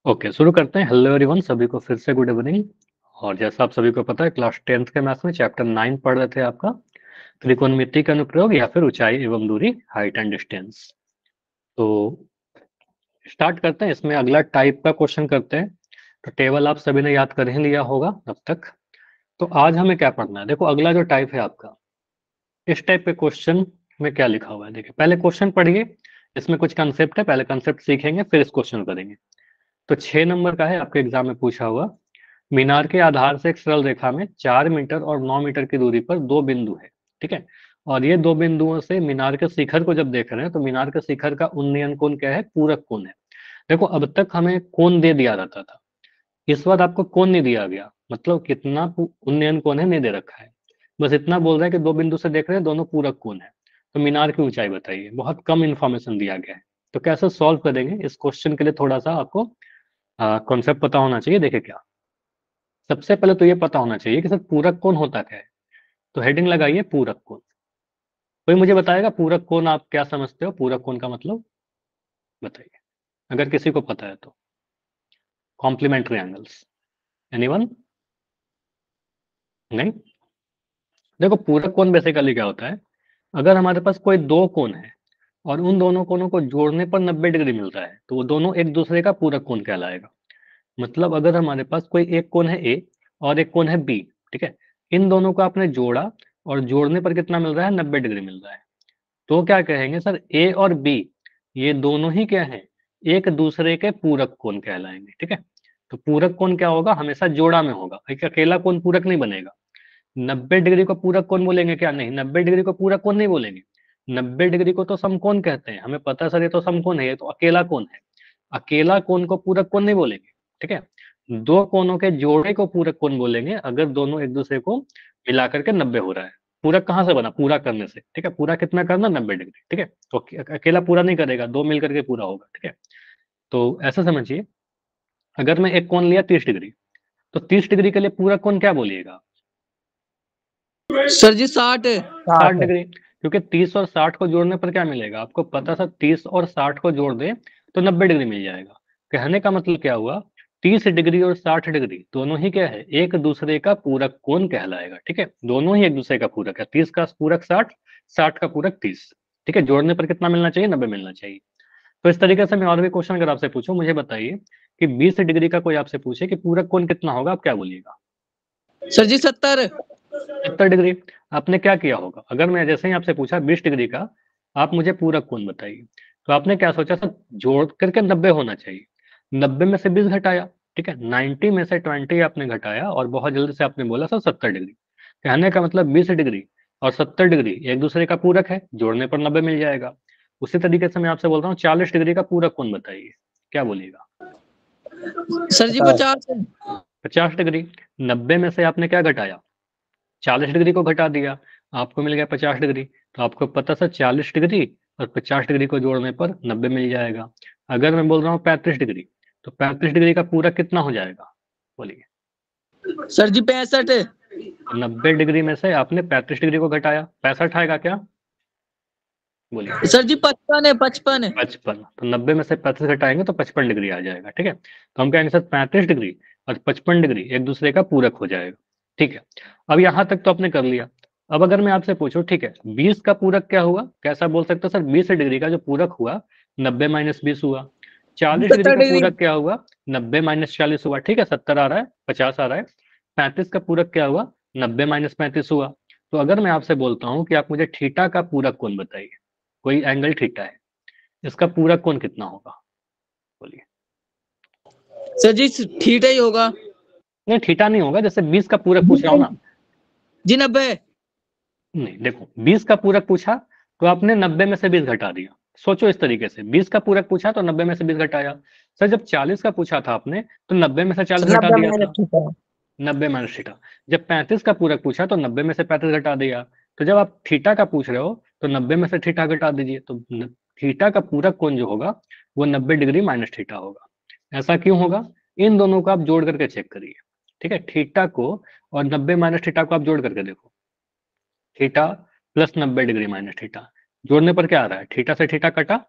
Okay, शुरू करते हैं। हेलो एवरीवन, सभी को फिर से गुड इवनिंग। और जैसा आप सभी को पता है, क्लास 10th के मैथ्स में चैप्टर 9 पढ़ रहे थे आपका त्रिकोणमिति का अनुप्रयोग या फिर ऊंचाई एवं दूरी, हाइट एंड डिस्टेंस। तो स्टार्ट करते हैं। इसमें अगला टाइप का क्वेश्चन करते हैं। तो टेबल आप सभी ने याद कर ही लिया होगा अब तक। तो आज हमें क्या पढ़ना है, देखो अगला जो टाइप है आपका, इस टाइप के क्वेश्चन में क्या लिखा हुआ है। देखिए पहले क्वेश्चन पढ़िए, इसमें कुछ कंसेप्ट है, पहले कंसेप्ट सीखेंगे फिर इस क्वेश्चन करेंगे। तो 6 नंबर का है, आपके एग्जाम में पूछा हुआ। मीनार के आधार से एक सरल रेखा में 4 मीटर और 9 मीटर की दूरी पर दो बिंदु है, ठीक है। और ये दो बिंदुओं से मीनार के शिखर को जब देख रहे हैं तो मीनार के शिखर का उन्नयन कोण क्या है, पूरक कोण है। देखो अब तक हमें कोण दे दिया रहता था, इस बार आपको कोण नहीं दिया गया, मतलब कितना उन्नयन कोण है नहीं दे रखा है। बस इतना बोल रहा है कि दो बिंदु से देख रहे हैं, दोनों पूरक कोण है। तो मीनार की ऊंचाई बताइए, बहुत कम इंफॉर्मेशन दिया गया है। तो कैसे सॉल्व करेंगे इस क्वेश्चन के लिए, थोड़ा सा आपको कॉन्सेप्ट पता होना चाहिए। देखिए क्या, सबसे पहले तो ये पता होना चाहिए कि सर पूरक कोण होता क्या है। तो हेडिंग लगाइए पूरक कोण। कोई मुझे बताएगा पूरक कोण आप क्या समझते हो, पूरक कोण का मतलब बताइए, अगर किसी को पता है तो। Complementary angles, anyone? नहीं। देखो पूरक कोण बेसिकली क्या होता है, अगर हमारे पास कोई दो कोण है और उन दोनों कोणों को जोड़ने पर 90 डिग्री मिलता है तो वो दोनों एक दूसरे का पूरक कोण कहलाएगा। मतलब अगर हमारे पास कोई एक कोण है ए और एक कोण है बी, ठीक है, इन दोनों को आपने जोड़ा और जोड़ने पर कितना मिल रहा है, 90 डिग्री मिल रहा है। तो क्या कहेंगे सर, ए और बी ये दोनों ही क्या है, एक दूसरे के पूरक कोण कहलाएंगे, ठीक है। तो पूरक कोण क्या होगा, हमेशा जोड़ा में होगा, एक अकेला कोण पूरक नहीं बनेगा। 90 डिग्री को पूरक कोण बोलेंगे क्या, नहीं, 90 डिग्री को पूरक कोण नहीं बोलेंगे। 90 डिग्री को तो समकोण कहते हैं, हमें पता है सर ये तो समकोण है, ये तो अकेला कोण है। अकेला कोण को पूरक कोण नहीं बोलेंगे, ठीक है। दो कोणों के जोड़े को पूरक कोण बोलेंगे अगर दोनों एक दूसरे को मिलाकर के 90 हो रहा है। पूरक कहाँ से बना, पूरा करने से, ठीक है। पूरा कितना करना, 90 डिग्री, ठीक है। तो अकेला पूरा नहीं करेगा, दो मिलकर के पूरा होगा, ठीक है। तो ऐसा समझिए, अगर मैं एक कोण लिया 30 डिग्री, तो 30 डिग्री के लिए पूरक कोण क्या बोलिएगा? सर जी 60। 60 डिग्री। क्योंकि 30 और 60 को जोड़ने पर क्या मिलेगा आपको पता, सर 30 और 60 को जोड़ दे तो 90 डिग्री मिल जाएगा। कहने का मतलब क्या हुआ, 30 डिग्री और 60 डिग्री दोनों ही क्या है, एक दूसरे का पूरक कोण कहलाएगा, ठीक है। दोनों ही एक दूसरे का पूरक है, 30 का पूरक 60, 60 का पूरक 30, ठीक है। जोड़ने पर कितना मिलना चाहिए, 90 मिलना चाहिए। तो इस तरीके से मैं और भी क्वेश्चन अगर आपसे पूछूं, मुझे बताइए कि 20 डिग्री का कोई आपसे पूछे कि पूरक कोण कितना होगा, आप क्या बोलिएगा? सर जी 70। 70 डिग्री। आपने क्या किया होगा, अगर मैं जैसे ही आपसे पूछा 20 डिग्री का, आप मुझे पूरक कोण बताइए, तो आपने क्या सोचा सर, जोड़ करके 90 होना चाहिए। 90 में से 20 घटाया, ठीक है, 90 में से 20 आपने घटाया और बहुत जल्दी से आपने बोला सर 70 डिग्री। कहने का मतलब 20 डिग्री और 70 डिग्री एक दूसरे का पूरक है, जोड़ने पर 90 मिल जाएगा। उसी तरीके से मैं आपसे बोल रहा हूँ 40 डिग्री का पूरक कोण बताइए, क्या बोलिएगा? सर जी 50। 50 डिग्री। 90 में से आपने क्या घटाया, 40 डिग्री को घटा दिया, आपको मिल गया 50 डिग्री। तो आपको पता सर 40 डिग्री और 50 डिग्री को जोड़ने पर 90 मिल जाएगा। अगर मैं बोल रहा हूँ 35 डिग्री, तो 35 डिग्री का पूरक कितना हो जाएगा, बोलिए? सर जी 65। तो 90 डिग्री में से आपने 35 डिग्री को घटाया, 65 आएगा क्या, बोलिए? सर जी 55 है, 55। 55। तो 90 में से 35 घटाएंगे तो 55 डिग्री आ जाएगा, ठीक है। तो हम कहेंगे सर 35 डिग्री और 55 डिग्री एक दूसरे का पूरक हो जाएगा, ठीक है। अब यहां तक तो आपने कर लिया। अब अगर मैं आपसे पूछूं, ठीक है, 20 का पूरक क्या हुआ, कैसा बोल सकते हो सर, 20 डिग्री का जो पूरक हुआ 90 माइनस 20 हुआ। 40 डिग्री 70 का डिग्री। पूरक क्या हुआ, 90 माइनस 40 हुआ, ठीक है, 70 आ रहा है, 50 आ रहा है। 35 का पूरक क्या हुआ, 90 माइनस 35 हुआ। तो अगर मैं आपसे बोलता हूँ कि आप मुझे थीटा का पूरक कोण बताइए, कोई एंगल थीटा है, इसका पूरक कोण कितना होगा, बोलिए? सर जी ठीक ही होगा। नहीं, थीटा नहीं होगा, जैसे 20 का पूरक पूछ रहा हूँ ना। जी 90। नहीं, देखो 20 का पूरक पूछा तो आपने 90 में से 20 घटा दिया। सोचो इस तरीके से, 20 का पूरक पूछा तो 90 में से 20 घटाया। सर जब 40 का पूछा था आपने तो 90 में से 40 घटा 90 दिया माइनस था, थीटा। 90 minus theta. जब 35 का पूरक पूछा तो 90 में से 35 घटा दिया। तो जब आप थीटा का पूछ रहे हो तो 90 में से थीटा घटा दीजिए, तो थीटा का पूरक कोण जो होगा वो 90 डिग्री माइनस थीटा होगा। ऐसा क्यों होगा, इन दोनों को आप जोड़ करके चेक करिए, ठीक है। थीटा को और 90 माइनस थीटा को आप जोड़ करके देखो, theta plus 90 degree minus theta, जोड़ने पर क्या आ रहा है, थीटा से थीटा कटा,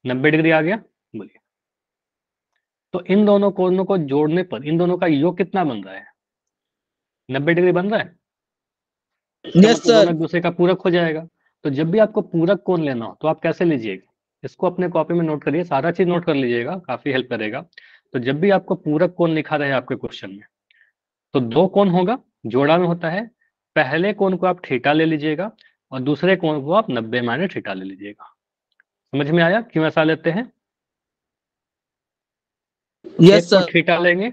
90 डिग्री आ गया, बोलिए? तो इन दोनों कोणों को जोड़ने पर इन दोनों का योग कितना बन रहा है? 90 डिग्री बन रहा है। इसका यस मतलब दोनों सर। एक दूसरे का पूरक हो जाएगा। तो जब भी आपको पूरक कोण लेना हो तो आप कैसे लीजिएगा, इसको अपने कॉपी में नोट करिए, सारा चीज नोट कर लीजिएगा, काफी हेल्प करेगा। तो जब भी आपको पूरक कोण लिखा रहे आपके क्वेश्चन में, तो दो कोण होगा, जोड़ा में होता है। पहले कोण को आप थीटा ले लीजिएगा और दूसरे कोण को आप 90 माइनस थीटा ले लीजिएगा। समझ में आया क्यों ऐसा लेते हैं? यस एक को सर। थीटा लेंगे,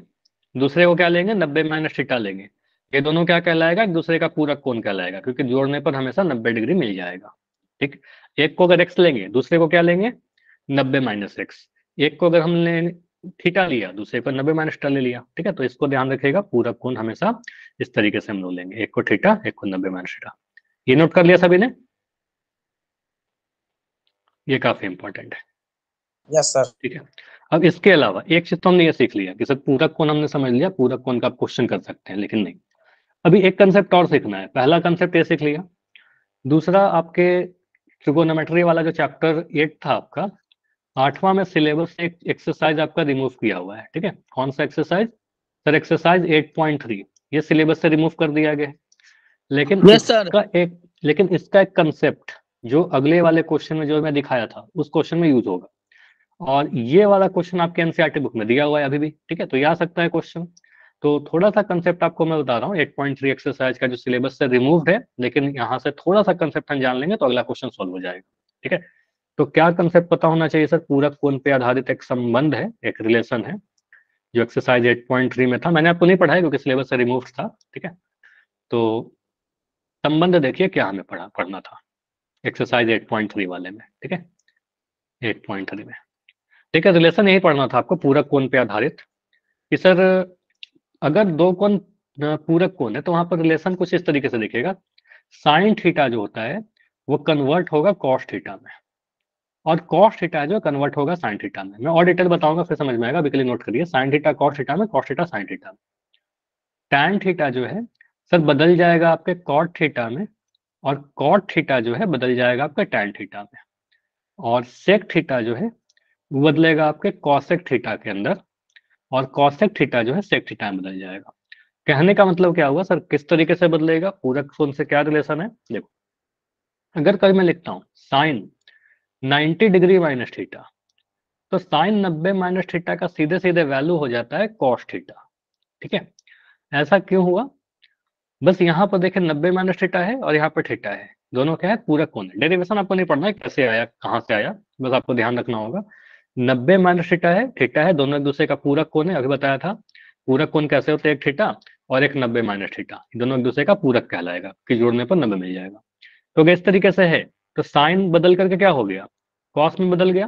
दूसरे को क्या लेंगे, 90 माइनस थीटा लेंगे। ये दोनों क्या कहलाएगा, एक दूसरे का पूरक कोण कहलाएगा, क्योंकि जोड़ने पर हमेशा 90 डिग्री मिल जाएगा। ठीक, एक को अगर एक्स लेंगे, दूसरे को क्या लेंगे, 90 माइनस एक्स। एक को अगर हमने थीटा लिया, दूसरे को 90 माइनस थीटा ले लिया। ठीक है, तो इसको ध्यान रखिएगा, पूरक कोण हमेशा इस तरीके से हम लोग लेंगे, एक को थीटा, एक को 90 माइनस थीटा। ये नोट कर लिया सभी ने? ये काफी इंपॉर्टेंट है। Yes sir. ठीक है, अब इसके अलावा एक चीज तो हमने ये सीख लिया कि सर पूरक कोण हमने समझ लिया, पूरक कोण का क्वेश्चन कर सकते हैं, लेकिन नहीं, अभी एक कंसेप्ट और सीखना है। पहला कंसेप्ट ये सीख लिया, दूसरा आपके ट्रिगोनोमेट्री वाला जो चैप्टर 8 था आपका, 8वां में सिलेबस से एक एक्सरसाइज आपका रिमूव किया हुआ है। ठीक है, कौन सा एक्सरसाइज सर? एक्सरसाइज 8.3, ये सिलेबस से रिमूव कर दिया गया है। लेकिन यस सर। इसका एक कंसेप्ट जो अगले वाले क्वेश्चन में जो मैं दिखाया था उस क्वेश्चन में यूज होगा, और ये वाला क्वेश्चन आपके एनसीईआरटी बुक में दिया हुआ है अभी भी। ठीक है, तो ये आ सकता है क्वेश्चन। तो थोड़ा सा कंसेप्ट आपको मैं बता रहा हूँ, 8.3 एक्सरसाइज का जो सिलेबस से रिमूव्ड है, लेकिन यहाँ से थोड़ा सा कंसेप्ट हम जान लेंगे तो अगला क्वेश्चन सॉल्व हो जाएगा। ठीक है, तो क्या कंसेप्ट पता होना चाहिए सर? पूरक कोण पे आधारित एक संबंध है, एक रिलेशन है, जो एक्सरसाइज 8.3 में था। मैंने आपको नहीं पढ़ाया क्योंकि सिलेबस से रिमूव था। ठीक है, तो संबंध देखिए क्या हमें पढ़ना था एक्सरसाइज 8.3 वाले में। ठीक है, 8.3 में, ठीक है, रिलेशन यही पढ़ना था आपको, पूरक कोण पे आधारित, कि सर अगर दो कोण पूरक कोण है तो वहां पर रिलेशन कुछ इस तरीके से दिखेगा, साइन थीटा जो होता है वो कन्वर्ट होगा कॉस थीटा में, और कॉस थीटा जो कन्वर्ट होगा साइन थीटा में। मैं और डिटेल बताऊंगा फिर समझ में आएगा, अभी के लिए नोट करिए, साइन थीटा कॉस थीटा में, कॉस थीटा साइन थीटा में। टैन थीटा जो है सर बदल जाएगा आपके कॉट थीटा में, और कॉट थीटा जो है बदल जाएगा आपके टैन थीटा में, और सेक थीटा जो है वो बदलेगा आपके कॉसेक थीटा के अंदर, और कॉसेक थीटा जो है सेक थीटा में बदल जाएगा। कहने का मतलब क्या हुआ सर, किस तरीके से बदलेगा, पूरक कोण से क्या रिलेशन है? देखो, अगर कभी मैं लिखता हूँ साइन 90 डिग्री माइनस थीटा, तो साइन 90 माइनस थीटा का सीधे सीधे वैल्यू हो जाता है कॉस थीटा। ठीक है, ऐसा क्यों हुआ? बस यहाँ पर देखें 90 माइनस थीटा है और यहाँ पर थीटा है, दोनों क्या है, पूरक कोण है। डेरिवेशन आपको नहीं पढ़ना है कैसे आया कहाँ से आया, बस आपको ध्यान रखना होगा 90 माइनस थीटा है, दोनों एक दूसरे का पूरक कोण है। अभी बताया था पूरक कोण कैसे होते हैं, एक थीटा और एक 90 माइनस थीटा, दोनों एक दूसरे का पूरक कहलाएगा, कि जोड़ने पर 90 मिल जाएगा। तो अगर इस तरीके से है तो साइन बदल करके क्या हो गया, कॉस में बदल गया,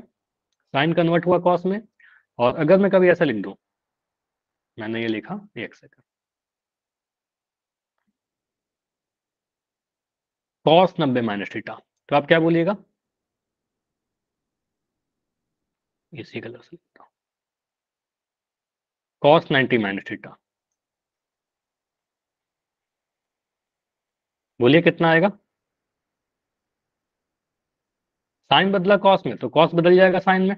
साइन कन्वर्ट हुआ कॉस में। और अगर मैं कभी ऐसा लिख दूं, मैंने ये लिखा, एक सेकंड, कॉस 90 माइनस थीटा, तो आप क्या बोलिएगा, इसी कलर से लिखता हूं, कॉस 90 माइनस थीटा, बोलिए कितना आएगा? साइन बदला कॉस में तो कॉस बदल जाएगा साइन में,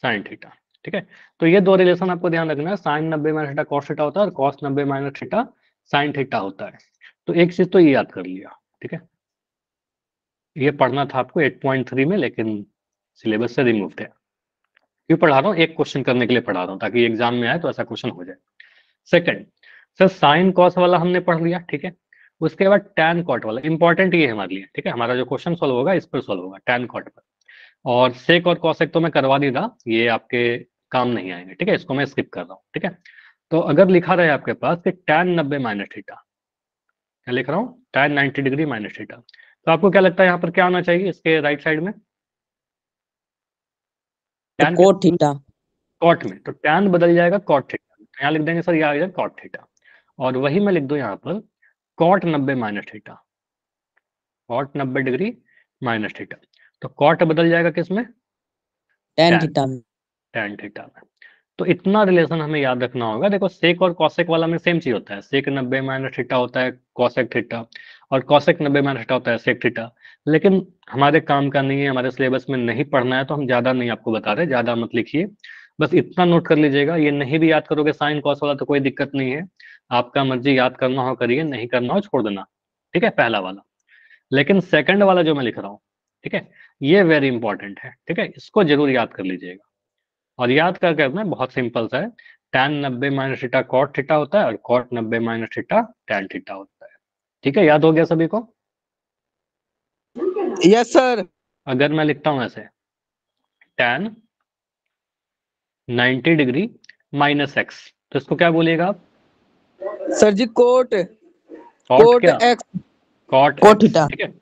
साइन थीटा। ठीक है, तो ये दो रिलेशन आपको ध्यान रखना है, sine 90 minus theta cos theta होता है, और cos 90 minus theta sine theta होता है। तो एक चीज तो ये याद कर लिया। ठीक है, ये पढ़ना था आपको 8.3 में, लेकिन सिलेबस से रिमूव है। क्यों पढ़ा रहा हूँ, एक क्वेश्चन करने के लिए पढ़ा रहा हूँ, ताकि एग्जाम में आए तो ऐसा क्वेश्चन हो जाए। सेकंड, सर साइन कॉस वाला हमने पढ़ लिया। ठीक है, उसके बाद टैन कॉट वाला, इंपॉर्टेंट ये है हमारे लिए। ठीक है, हमारा जो क्वेश्चन सॉल्व होगा इस पर सॉल्व होगा, टैन कॉट पर। और सेक और कॉसेक तो मैं करवा नहीं रहा, ये आपके काम नहीं आएंगे। ठीक है, इसको मैं स्किप कर रहा हूँ। ठीक है, तो अगर लिखा रहे आपके पास कि टैन 90 माइनस थीटा, क्या लिख रहा हूँ, टैन 90 डिग्री माइनस थीटा, तो आपको क्या लगता है यहाँ पर क्या आना चाहिए इसके राइट साइड में? Tan cot theta. कॉट में, तो टैन बदल जाएगा कॉट थीटा, यहाँ लिख देंगे सर, ये आ जाएगा कॉट थीटा। और वही मैं लिख दूं यहाँ पर cot 90 minus theta, cot 90 degree minus theta, तो कॉट बदल जाएगा किसमें, टेन टैन, थीटा में। टैन थीटा में। तो इतना रिलेशन हमें याद रखना होगा। देखो सेक और कॉसेक वाला में सेम चीज होता है, सेक 90 माइनस थीटा होता है कॉसेक थीटा, और कॉसेक 90 माइनस थीटा होता है सेक थीटा। लेकिन हमारे काम का नहीं है, हमारे सिलेबस में नहीं पढ़ना है, तो हम ज्यादा नहीं आपको बता रहे, ज्यादा मत लिखिए। बस इतना नोट कर लीजिएगा, ये नहीं भी याद करोगे साइन कॉस वाला तो कोई दिक्कत नहीं है, आपका मर्जी, याद करना हो करिए, नहीं करना हो छोड़ देना, ठीक है, पहला वाला। लेकिन सेकंड वाला जो मैं लिख रहा हूँ, ठीक है, ये वेरी इंपॉर्टेंट है, ठीक है, इसको जरूर याद कर लीजिएगा। और याद कर करना बहुत सिंपल सा है, tan 90 minus theta cot theta होता है और cot 90 minus theta tan theta होता है। ठीक है, याद हो गया सभी को? Yes sir. अगर मैं लिखता हूं ऐसे tan 90 डिग्री माइनस एक्स, तो इसको क्या बोलिएगा आप? Sir ji cot cot cot क्या? X cot cot X, theta. ठीक है,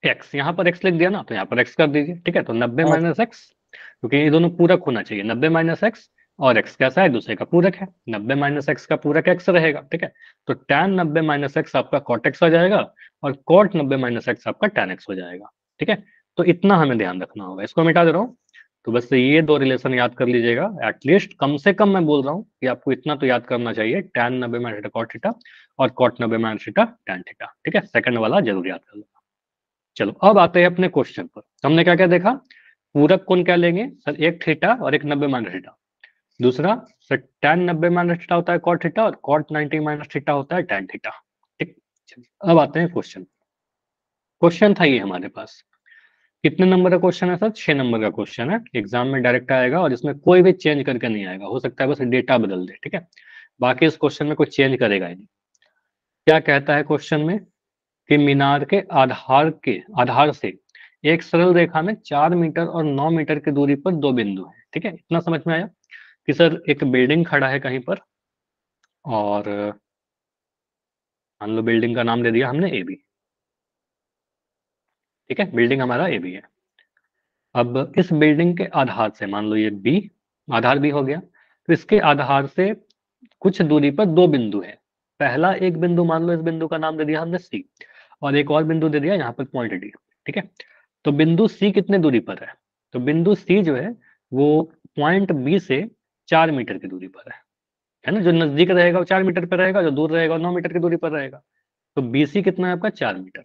एक्स यहाँ पर एक्स लिख दिया ना, तो यहाँ पर एक्स कर दीजिए, ठीक है। तो 90 माइनस एक्स, क्योंकि ये दोनों पूरक होना चाहिए, 90 माइनस एक्स और एक्स कैसा है, दूसरे का पूरक है, 90 माइनस एक्स का पूरक एक्स रहेगा, ठीक है। तो tan 90 माइनस एक्स आपका कॉट एक्स हो जाएगा और कॉट 90 माइनस एक्स आपका tan एक्स हो जाएगा, ठीक है। तो इतना हमें ध्यान रखना होगा, इसको मिटा दे रहा हूँ। तो बस ये दो रिलेशन याद कर लीजिएगा, एटलीस्ट कम से कम मैं बोल रहा हूँ कि आपको इतना तो याद करना चाहिए, tan 90 minus theta cot theta और cot 90 minus theta tan theta, ठीक है। सेकंड वाला जरूर याद कर लेना। चलो अब आते हैं अपने क्वेश्चन पर। हमने क्या क्या देखा? पूरक कोण क्या लेंगे सर, एक थीटा और एक 90 माइनस थीटा। दूसरा सर tan 90 माइनस थीटा होता है कॉट थीटा और कॉट 90 माइनस थीटा होता है tan थीटा, ठीक। चलिए अब आते हैं क्वेश्चन। क्वेश्चन था ये हमारे पास, कितने नंबर का क्वेश्चन है सर? 6 नंबर का क्वेश्चन है, एग्जाम में डायरेक्ट आएगा और इसमें कोई भी चेंज करके नहीं आएगा, हो सकता है बस डेटा बदल दे, ठीक है। बाकी इस क्वेश्चन में कोई चेंज करेगा ही नहीं। क्या कहता है क्वेश्चन में कि मीनार के आधार से एक सरल रेखा में 4 मीटर और 9 मीटर की दूरी पर दो बिंदु हैं, ठीक है। इतना समझ में आया कि सर एक बिल्डिंग खड़ा है कहीं पर, और मान लो बिल्डिंग का नाम दे दिया हमने ए बी, ठीक है, बिल्डिंग हमारा ए बी है। अब इस बिल्डिंग के आधार से मान लो ये बी, आधार बी हो गया, तो इसके आधार से कुछ दूरी पर दो बिंदु है। पहला एक बिंदु मान लो, इस बिंदु का नाम दे दिया हमने सी, और एक और बिंदु दे दिया यहाँ पर पॉइंट डी, ठीक है। तो बिंदु सी कितने दूरी पर है? तो बिंदु सी जो है वो पॉइंट बी से 4 मीटर की दूरी पर है ना। जो नजदीक रहेगा वो 4 मीटर पर रहेगा, जो दूर रहेगा वो 9 मीटर की दूरी पर रहेगा। तो बीसी कितना है आपका? 4 मीटर,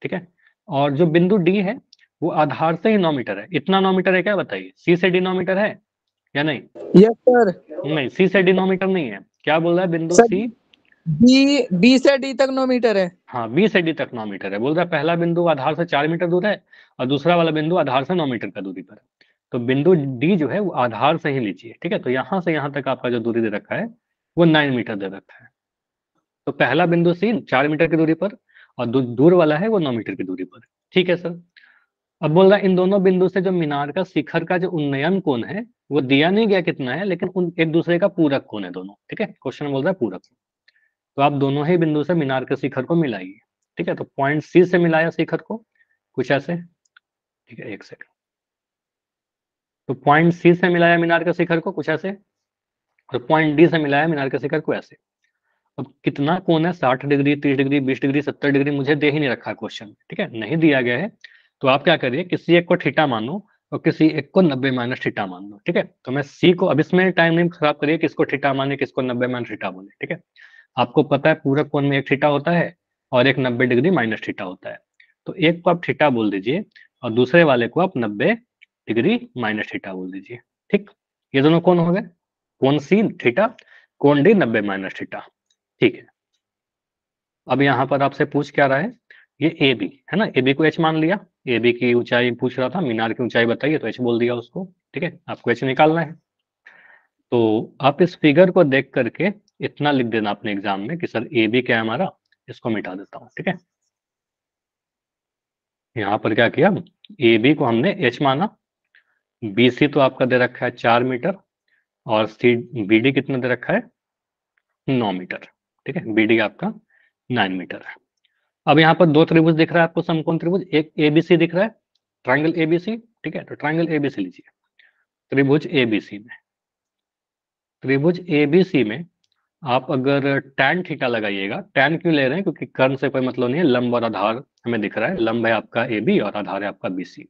ठीक है। और जो बिंदु डी है वो आधार से ही 9 मीटर है। इतना 9 मीटर है क्या बताइए? सी से डी 9 मीटर है या नहीं? Yes sir. नहीं, सी से डी 9 मीटर नहीं है। क्या बोल रहा है बिंदु सर सी? बी से डी तक 9 मीटर है। हाँ, बी से डी तक 9 मीटर है। बोल रहा है पहला बिंदु आधार से 4 मीटर दूर है और दूसरा वाला बिंदु आधार से 9 मीटर का दूरी पर है। तो बिंदु डी जो है वो आधार से ही लीजिए, ठीक है। तो यहां से यहां तक आपका जो दूरी दे रखा है वो 9 मीटर दे रखा है। तो पहला बिंदु सी 4 मीटर की दूरी पर और दूर वाला है वो 9 मीटर की दूरी पर, ठीक है सर। अब बोल रहा है इन दोनों बिंदु से जो मीनार का शिखर का जो उन्नयन कोण है वो दिया नहीं गया कितना है, लेकिन उन एक दूसरे का पूरक कोण है दोनों, ठीक है। क्वेश्चन बोल रहा है पूरक। तो आप दोनों ही बिंदु से मीनार के शिखर को मिलाइए, ठीक है। तो पॉइंट सी से मिलाया शिखर को कुछ ऐसे, ठीक है, एक सेकंड। तो पॉइंट सी से मिलाया मीनार के शिखर को कुछ ऐसे, और पॉइंट डी से मिलाया मीनार के शिखर को ऐसे। अब कितना कोण है? 60 डिग्री, 30 डिग्री, 20 डिग्री, 70 डिग्री, मुझे दे ही नहीं रखा क्वेश्चन, ठीक है, नहीं दिया गया है। तो आप क्या करिए, किसी एक को थीटा मानो और किसी एक को 90 माइनस थीटा मान लो, ठीक है। तो मैं सी को, अब इसमें टाइम नहीं खराब करिए, किसको थीटा माने किसको 90 माइनस थीटा बोले, ठीक है। आपको पता है पूरक कोण में एक थीटा होता है और एक 90 डिग्री माइनस थीटा होता है। तो एक को आप थीटा बोल दीजिए और दूसरे वाले को आप 90 डिग्री माइनस थीटा बोल दीजिए, ठीक। ये दोनों कौन हो गए? कोण सी थीटा, कोण डी 90 माइनस थीटा, ठीक है। अब यहाँ पर आपसे पूछ क्या रहा है? ये ए बी है ना, ए बी को एच मान लिया। ए बी की ऊंचाई पूछ रहा था, मीनार की ऊंचाई बताइए, तो एच बोल दिया उसको, ठीक है। आपको एच निकालना है। तो आप इस फिगर को देख करके इतना लिख देना अपने एग्जाम में कि सर ए बी क्या है हमारा, इसको मिटा देता हूँ, ठीक है। यहाँ पर क्या किया, ए बी को हमने एच माना, बी सी तो आपका दे रखा है 4 मीटर और सी बी डी कितना दे रखा है? 9 मीटर, ठीक है। बी डी आपका 9 मीटर है। अब यहाँ पर दो त्रिभुज दिख रहा है आपको, समकोण त्रिभुज, एक एबीसी दिख रहा है, ट्राइंगल एबीसी, ठीक है। तो ट्राइंगल एबीसी लीजिए। त्रिभुज एबीसी में, त्रिभुज एबीसी में आप अगर tan थीटा लगाइएगा, tan क्यों ले रहे हैं? क्योंकि कर्ण से कोई मतलब नहीं है, लंब और आधार हमें दिख रहा है, लंब है आपका ए बी और आधार है आपका बी सी।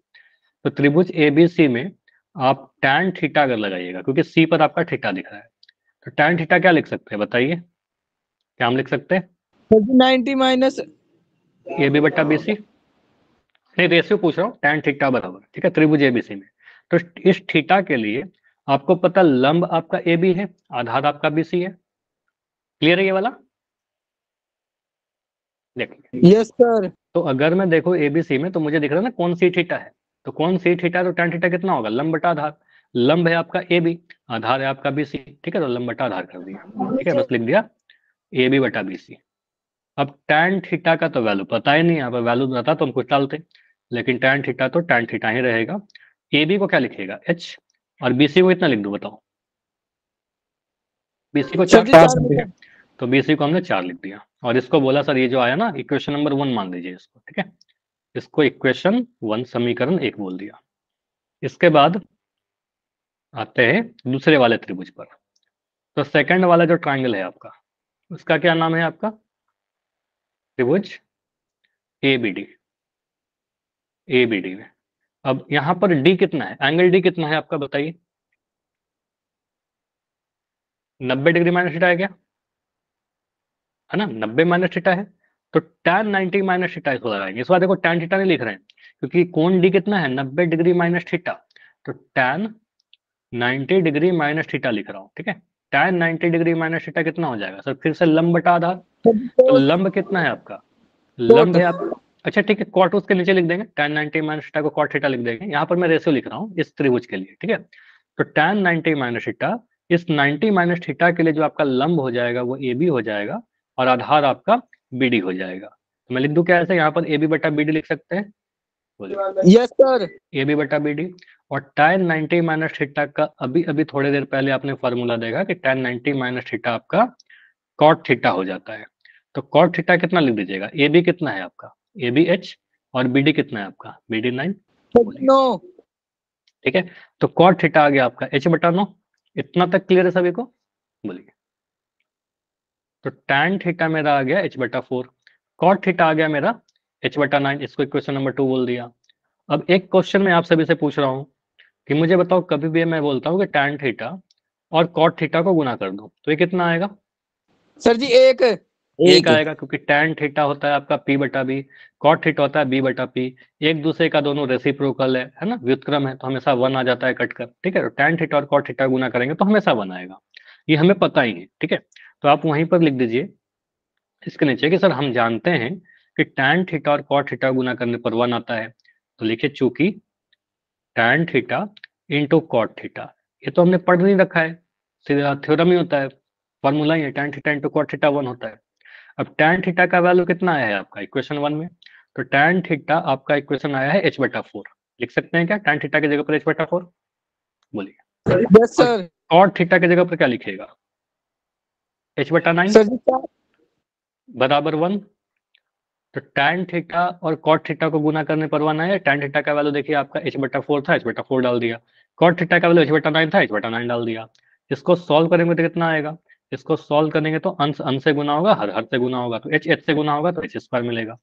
तो त्रिभुज एबीसी में आप tan थीटा अगर लगाइएगा, क्योंकि सी पर आपका थीटा दिख रहा है, तो tan थीटा क्या लिख सकते हैं बताइए? क्या हम लिख सकते हैं? 90 माइनस ए बी बट्टा बी सी, नहीं रेशियो पूछ रहा हूँ, tan थीटा बराबर, ठीक है, त्रिभुज एबीसी में। तो इस थीटा के लिए आपको पता लंब आपका ए बी है, आधार आपका बी सी है। क्लियर है ये वाला? देखिए, यस सर। तो अगर मैं देखो एबीसी में, तो मुझे दिख रहा है ना कौन सी थीटा है, तो कौन सी थीटा, तो tan थीटा कितना होगा, लंब बटा आधार। लंब है आपका ए बी, आधार है आपका बी सी, ठीक है, तो लंब बटा आधार कर दिया, ठीक है, बस लिख दिया ए बी बटा बी सी। अब tan थीटा का तो वैल्यू पता ही नहीं है, अब वैल्यू रहता तो हम कुछ डालते, लेकिन tan थीटा तो tan थीटा ही रहेगा। ए बी को क्या लिखेगा, एच, और बी सी को कितना लिख दूं बताओ, बी सी को सर जी 4 मीटर। तो बी सी को हमने 4 लिख दिया, और इसको बोला सर ये जो आया ना इक्वेशन नंबर 1 मान लीजिए इसको, ठीक है, इसको इक्वेशन 1 समीकरण 1 बोल दिया। इसके बाद आते हैं दूसरे वाले त्रिभुज पर। तो सेकंड वाला जो ट्रायंगल है आपका, उसका क्या नाम है आपका, त्रिभुज A B D. A B D में अब यहां पर डी कितना है, एंगल डी कितना है आपका बताइए, 90 डिग्री माइनस थीटा है क्या, है ना, 90 माइनस थीटा है, तो tan 90 माइनस थीटा इसको लगाएंगे। इस बार देखो tan थीटा नहीं लिख रहे हैं, क्योंकि कोण डी कितना है, 90 डिग्री माइनस थीटा, तो tan 90 डिग्री माइनस थीटा लिख रहा हूँ, ठीक है। tan 90 डिग्री माइनस थीटा कितना हो जाएगा सर, फिर से लंब बटा आधार, तो लंब कितना है आपका, लंब है आप, अच्छा ठीक है, कॉट उसके नीचे लिख देंगे, tan 90 माइनस थीटा को कॉट थीटा लिख देंगे, यहाँ पर मैं रेशियो लिख रहा हूँ इस त्रिभुज के लिए, ठीक है। तो tan 90 माइनस थीटा, इस 90 माइनस थीटा के लिए जो आपका लंब हो जाएगा वो ए बी हो जाएगा, और आधार आपका बी डी हो जाएगा। तो मैं लिख दूं क्या ऐसे, यहाँ पर ए बी बटा बी डी लिख सकते हैं, बोलिए यस सर। ए बी बटा बी डी। और tan 90 माइनस थीटा का अभी अभी थोड़ी देर पहले आपने फॉर्मूला देखा कि tan 90 माइनस थीटा आपका कॉट थीटा हो जाता है। तो कॉट थीटा कितना लिख दीजिएगा, ए बी कितना है आपका, ए बी एच, और बी डी कितना है आपका, बी डी 9, बोलिए, 9। ठीक है। तो कॉट थीटा आ गया आपका एच बटा 9। इतना तक क्लियर है सभी को, बोलिए। तो tan थीटा मेरा आ गया एच बटा 4, कॉट थीटा आ गया मेरा एच बटा 9, इसको इक्वेशन नंबर 2 बोल दिया। अब एक क्वेश्चन मैं आप सभी से पूछ रहा हूँ कि मुझे बताओ, कभी भी मैं बोलता हूँ कि tan थीटा और कॉट थीटा को गुना कर दो, तो ये कितना आएगा, सर जी एक। एक आएगा, क्योंकि tan थीटा होता है आपका p बटा बी, कॉट थीटा होता है b बटा p, एक दूसरे का दोनों रेसिप्रोकल है ना, व्युत्क्रम है, तो हमेशा 1 आ जाता है कटकर, ठीक है। तो tan थीटा और कॉट थीटा गुना करेंगे तो हमेशा 1 आएगा, ये हमें पता ही है, ठीक है। तो आप वहीं पर लिख दीजिए इसके नीचे कि सर हम जानते हैं कि tan थीटा और कॉट थीटा गुना करने पर 1 आता है, तो लिखिए चूंकि tan theta into cot theta, ये तो हमने पढ़ नहीं रखा है, सीधा थ्योरम ही होता है, फॉर्मूला ही है, tan theta into cot theta 1 होता है। अब tan थीटा का वैल्यू कितना आया है आपका इक्वेशन 1 में, तो tan थीटा आपका इक्वेशन आया है h बटा 4, लिख सकते हैं क्या tan थीटा की जगह पर h बटा 4, बोलिए। Yes sir. कॉट थीटा की जगह पर क्या लिखिएगा, h बटा 9 सर जी 4। बराबर 1। तो tan थीटा और कॉट थीटा को गुना करने पर 1 आया, tan थीटा का वैल्यू देखिए आपका h बटा 4 था, h बटा 4 डाल दिया, कॉट थीटा का वैल्यू h बटा 9 था, h बटा 9 डाल दिया। इसको सॉल्व करेंगे तो कितना आएगा, इसको सॉल्व करेंगे तो अंश अंश से गुना होगा, हर हर से गुना होगा, तो h h से गुना होगा तो h स्क्वायर मिलेगा,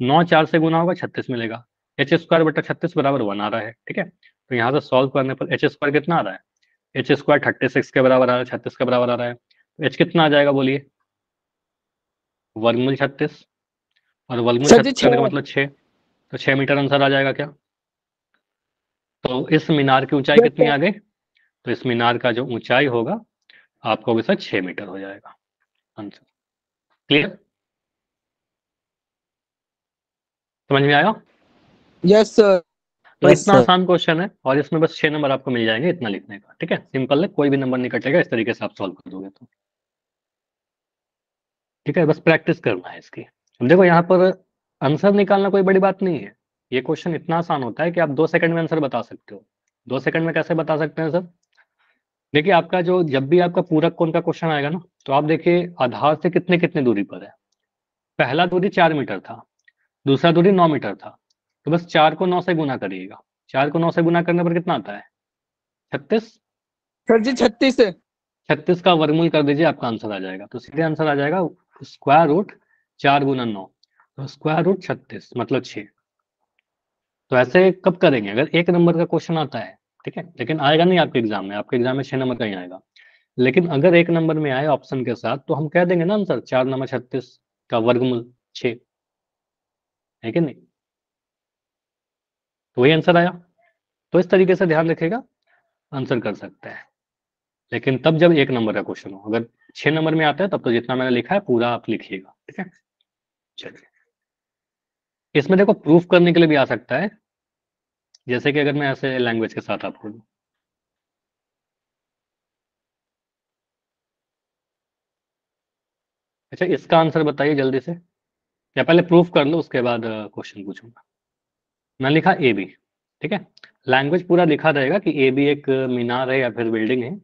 9 4 से गुना होगा 36 मिलेगा, एच स्क्वायर बटा 36 बराबर 1 आ रहा है, ठीक है। तो यहाँ से सॉल्व करने पर एच स्क्वायर कितना आ रहा है, एच स्क्वायर 36 के बराबर आ रहा है, 36 के बराबर आ रहा है, तो एच कितना आ जाएगा बोलिए, वर्गमूल 36, और वर्गमूल सर जी 36 करने का 6। मतलब 6, तो 6 मीटर आंसर आ जाएगा क्या। तो इस मीनार की ऊंचाई यस कितनी सर। आ गई, तो इस मीनार का जो ऊंचाई होगा आपका वैसा 6 मीटर हो जाएगा आंसर। क्लियर, समझ में आया। Yes sir. तो इतना आसान क्वेश्चन है, और इसमें बस 6 नंबर आपको मिल जाएंगे इतना लिखने का, ठीक है, सिंपल है, कोई भी नंबर नहीं कटेगा इस तरीके से आप सॉल्व कर दोगे तो, ठीक है, बस प्रैक्टिस करना है इसकी। अब देखो यहाँ पर आंसर निकालना कोई बड़ी बात नहीं है, ये क्वेश्चन इतना आसान होता है कि आप 2 सेकंड में आंसर बता सकते हो। 2 सेकंड में कैसे बता सकते हैं सर, देखिए आपका जो जब भी आपका पूरक कोण का क्वेश्चन आएगा ना, तो आप देखिए आधार से कितने कितने दूरी पर है, पहला दूरी 4 मीटर था, दूसरा दूरी 9 मीटर था, तो बस 4 को 9 से गुना करिएगा, 4 को 9 से गुना करने पर कितना आता है 36, सर जी 36। 36 का वर्गमूल कर दीजिए आपका आंसर आ जाएगा, तो सीधे आंसर आ जाएगा स्क्वायर रूट 4 गुना 9, तो स्क्वायर रूट 36 मतलब 6। तो ऐसे कब करेंगे, अगर 1 नंबर का क्वेश्चन आता है, ठीक है, लेकिन आएगा नहीं आपके एग्जाम में, आपके एग्जाम में 6 नंबर का ही आएगा, लेकिन अगर 1 नंबर में आए ऑप्शन के साथ, तो हम कह देंगे ना आंसर 4 नंबर 36 का वर्गमूल 6, है कि नहीं, तो वही आंसर आया। तो इस तरीके से ध्यान रखिएगा, आंसर कर सकता है, लेकिन तब जब 1 नंबर का क्वेश्चन हो। अगर 6 नंबर में आता है तब तो जितना मैंने लिखा है पूरा आप लिखिएगा, ठीक है। चलिए, इसमें देखो प्रूफ करने के लिए भी आ सकता है, जैसे कि अगर मैं ऐसे लैंग्वेज के साथ आपको दूं। अच्छा, इसका आंसर बताइए जल्दी से, या पहले प्रूफ कर लो उसके बाद क्वेश्चन पूछूंगा। मैं लिखा ए बी, ठीक है। लैंग्वेज पूरा लिखा रहेगा कि ए बी एक मीनार है या फिर बिल्डिंग है,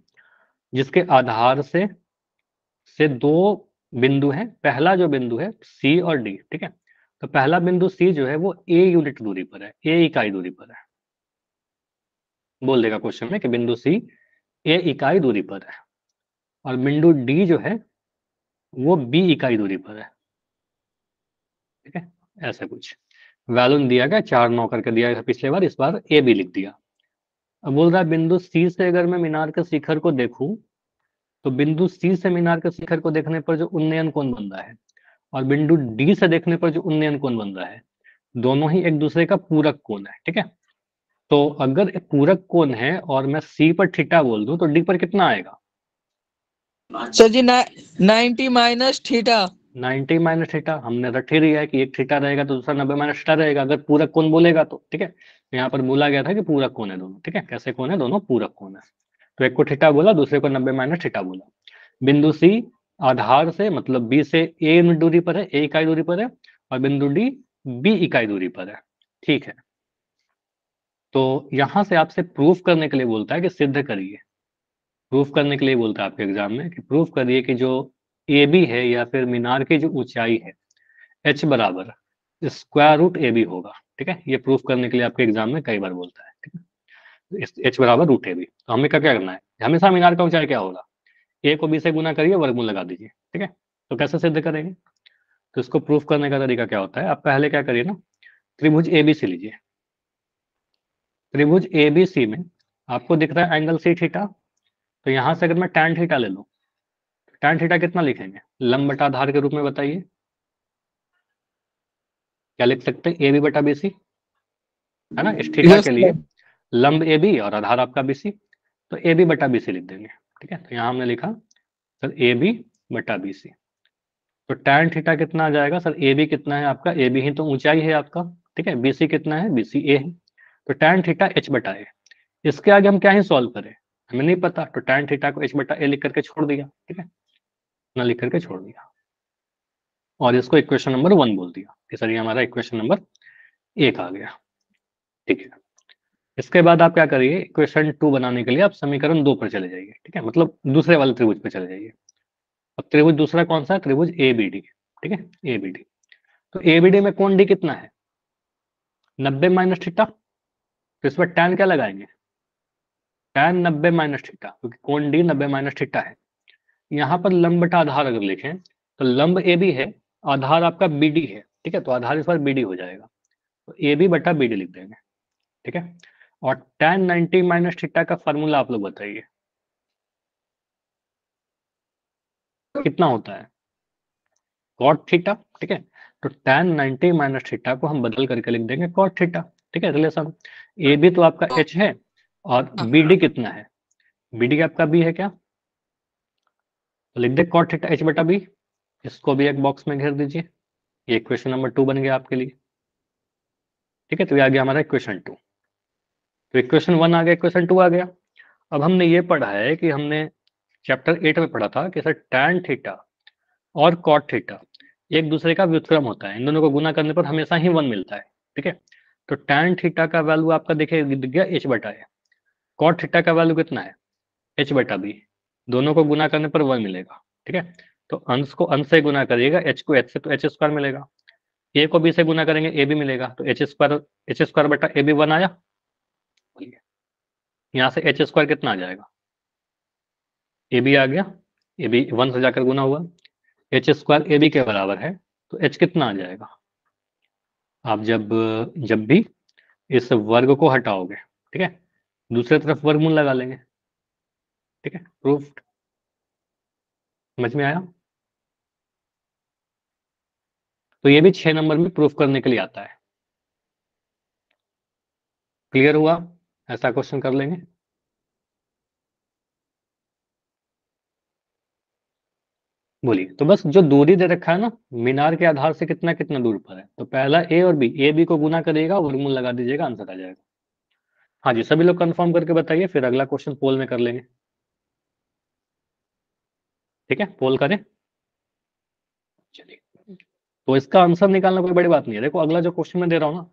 जिसके आधार से दो बिंदु हैं। पहला जो बिंदु है सी और डी, ठीक है। तो पहला बिंदु सी जो है वो ए यूनिट दूरी पर है, ए इकाई दूरी पर है। बोल देगा क्वेश्चन में कि बिंदु सी ए इकाई दूरी पर है, और बिंदु डी जो है वो बी इकाई दूरी पर है, ठीक है। ऐसा कुछ वैल्यू दिया गया, 4 9 करके दिया गया पिछले बार, इस बार ए बी लिख दिया। अब बोल रहा है बिंदु सी से अगर मैं मीनार के शिखर को देखूं, तो बिंदु सी से मीनार के शिखर को देखने पर जो उन्नयन कोण बन रहा है, और बिंदु डी से देखने पर जो उन्नयन कोण बन रहा है, दोनों ही एक दूसरे का पूरक कोण है, ठीक है। तो अगर एक पूरक कोण है और मैं सी पर थीटा बोल दूं, तो डी पर कितना आएगा? सर जी 90 माइनस थीटा। 90 माइनस थीटा हमने रट ही दिया है कि एक थीटा रहेगा तो दूसरा 90 माइनस थीटा रहेगा, अगर पूरक कोण बोलेगा तो, ठीक है। यहाँ पर बोला गया था कि पूरक कोण है दोनों, ठीक है। कैसे कोण है? दोनों पूरक कोण है। तो एक को थीटा बोला, दूसरे को 90 माइनस थीटा बोला। बिंदु सी आधार से मतलब बी से ए यूनिट दूरी पर है, ए इकाई दूरी पर है, और बिंदु डी बी इकाई दूरी पर है, ठीक है। तो यहां से आपसे प्रूफ करने के लिए बोलता है कि सिद्ध करिए। प्रूफ करने के लिए बोलता है आपके एग्जाम में कि प्रूफ करिए कि जो ए बी है या फिर मीनार की जो ऊंचाई है एच बराबर स्क्वायर रूट ए बी होगा, ठीक है। ये प्रूफ करने के लिए आपके एग्जाम में कई बार बोलता है, ठीक है। एच बराबर रूट ए बी, तो हमें क्या क्या करना है, हमेशा मीनार का ऊंचाई क्या होगा, ए को बी से गुना करिए, वर्गमूल लगा दीजिए, ठीक है। तो कैसे सिद्ध करेंगे? तो इसको प्रूफ करने का तरीका क्या होता है, आप पहले क्या करिए ना, त्रिभुज एबीसी लीजिए। त्रिभुज एबीसी में आपको दिख रहा है एंगल सी थीटा, तो यहां से अगर मैं tan थीटा ले लूं, tan थीटा कितना लिखेंगे, लंब बटा आधार के रूप में, बताइए क्या लिख सकते हैं, ए बी बटा बी सी, है ना। इस थीटा यस के लिए सर। लंब ए बी और आधार आपका बी सी, तो ए बी बटा बी सी लिख देंगे, ठीक है। तो यहाँ हमने लिखा सर ए बी बटा बी सी। तो tan थीटा कितना आ जाएगा सर, ए बी कितना है आपका, ए बी ही तो ऊंचाई है आपका, ठीक है। बी सी कितना है, बी सी ए है। तो tan थीटा एच बटा ए, इसके आगे हम क्या ही सॉल्व करें, हमें नहीं पता, तो tan थीटा को एच बटा ए लिख करके छोड़ दिया, ठीक है, ना लिख करके छोड़ दिया, और इसको इक्वेशन नंबर 1 बोल दिया कि सर ये हमारा इक्वेशन नंबर 1 आ गया, ठीक है। इसके बाद आप क्या करिए, इक्वेशन 2 बनाने के लिए आप समीकरण 2 पर चले जाइए, ठीक है, मतलब दूसरे वाले त्रिभुज पे चले जाइए। अब त्रिभुज दूसरा कौन सा है, त्रिभुज ए बी डी, ठीक है, ए बी डी। तो ए बी डी में कोण डी कितना है, 90 माइनस थीटा, तो इस पर tan क्या लगाएंगे, tan 90 माइनस थीटा, क्योंकि कोण डी 90 माइनस थीटा है। यहाँ पर लंब बटा आधार अगर लिखें, तो लंब ए बी है, आधार आपका बी डी है, ठीक है, तो आधार इस बार बी डी हो जाएगा, तो ए बी बटा बी डी लिख देंगे, ठीक है। और tan 90 माइनस थीटा का फॉर्मूला आप लोग बताइए कितना होता है, cot थीटा, ठीक है। तो tan 90 माइनस थीटा को हम बदल करके लिख देंगे cot थीटा, ठीक है। रिलेशन ए बी तो आपका एच है, और बी डी कितना है, बी डी आपका बी है क्या, तो लिख दे cot थीटा एच बटा बी, इसको भी एक बॉक्स में घेर दीजिए। ये इक्वेशन नंबर 2 बन गया आपके लिए, ठीक है। तो ये आ गया हमारा इक्वेशन 2। तो इक्वेशन 1 आ गया, इक्वेशन 2 आ गया। अब हमने ये पढ़ा है कि हमने चैप्टर 8 में पढ़ा था कि सर tan थीटा और cot थीटा एक दूसरे का व्युत्क्रम होता है, इन दोनों को गुना करने पर हमेशा ही 1 मिलता है, ठीक है। तो tan थीटा का वैल्यू आपका देखिए दिख गया h बटा ए, cot थीटा का वैल्यू कितना है, h बटा बी, दोनों को गुना करने पर 1 मिलेगा, ठीक है। तो अंश को अंश से गुना करिएगा, h को h से, तो h स्क्वायर मिलेगा, a को b से गुना करेंगे a भी मिलेगा, तो h स्क्वायर बटा ए बी 1 आया। बोलिए यहाँ से h स्क्वायर कितना आ जाएगा, ए बी आ गया, ए बी 1 से जाकर गुना हुआ, एच स्क्वायर ए बी के बराबर है, तो एच कितना आ जाएगा, आप जब जब भी इस वर्ग को हटाओगे, ठीक है, दूसरे तरफ वर्गमूल लगा लेंगे, ठीक है। प्रूफ समझ में आया? तो ये भी 6 नंबर में प्रूफ करने के लिए आता है। क्लियर हुआ? ऐसा क्वेश्चन कर लेंगे। बोलिए। तो बस जो दूरी दे रखा है ना, मीनार के आधार से कितना कितना दूर पर है, तो पहला ए और बी, ए बी को गुना करिएगा, वर्गमूल लगा दीजिएगा, आंसर आ जाएगा। हाँ जी, सभी लोग कंफर्म करके बताइए, फिर अगला क्वेश्चन पोल में कर लेंगे। ठीक है, पोल करें। चलिए, तो इसका आंसर निकालना कोई बड़ी बात नहीं है। देखो अगला जो क्वेश्चन मैं दे रहा हूँ ना,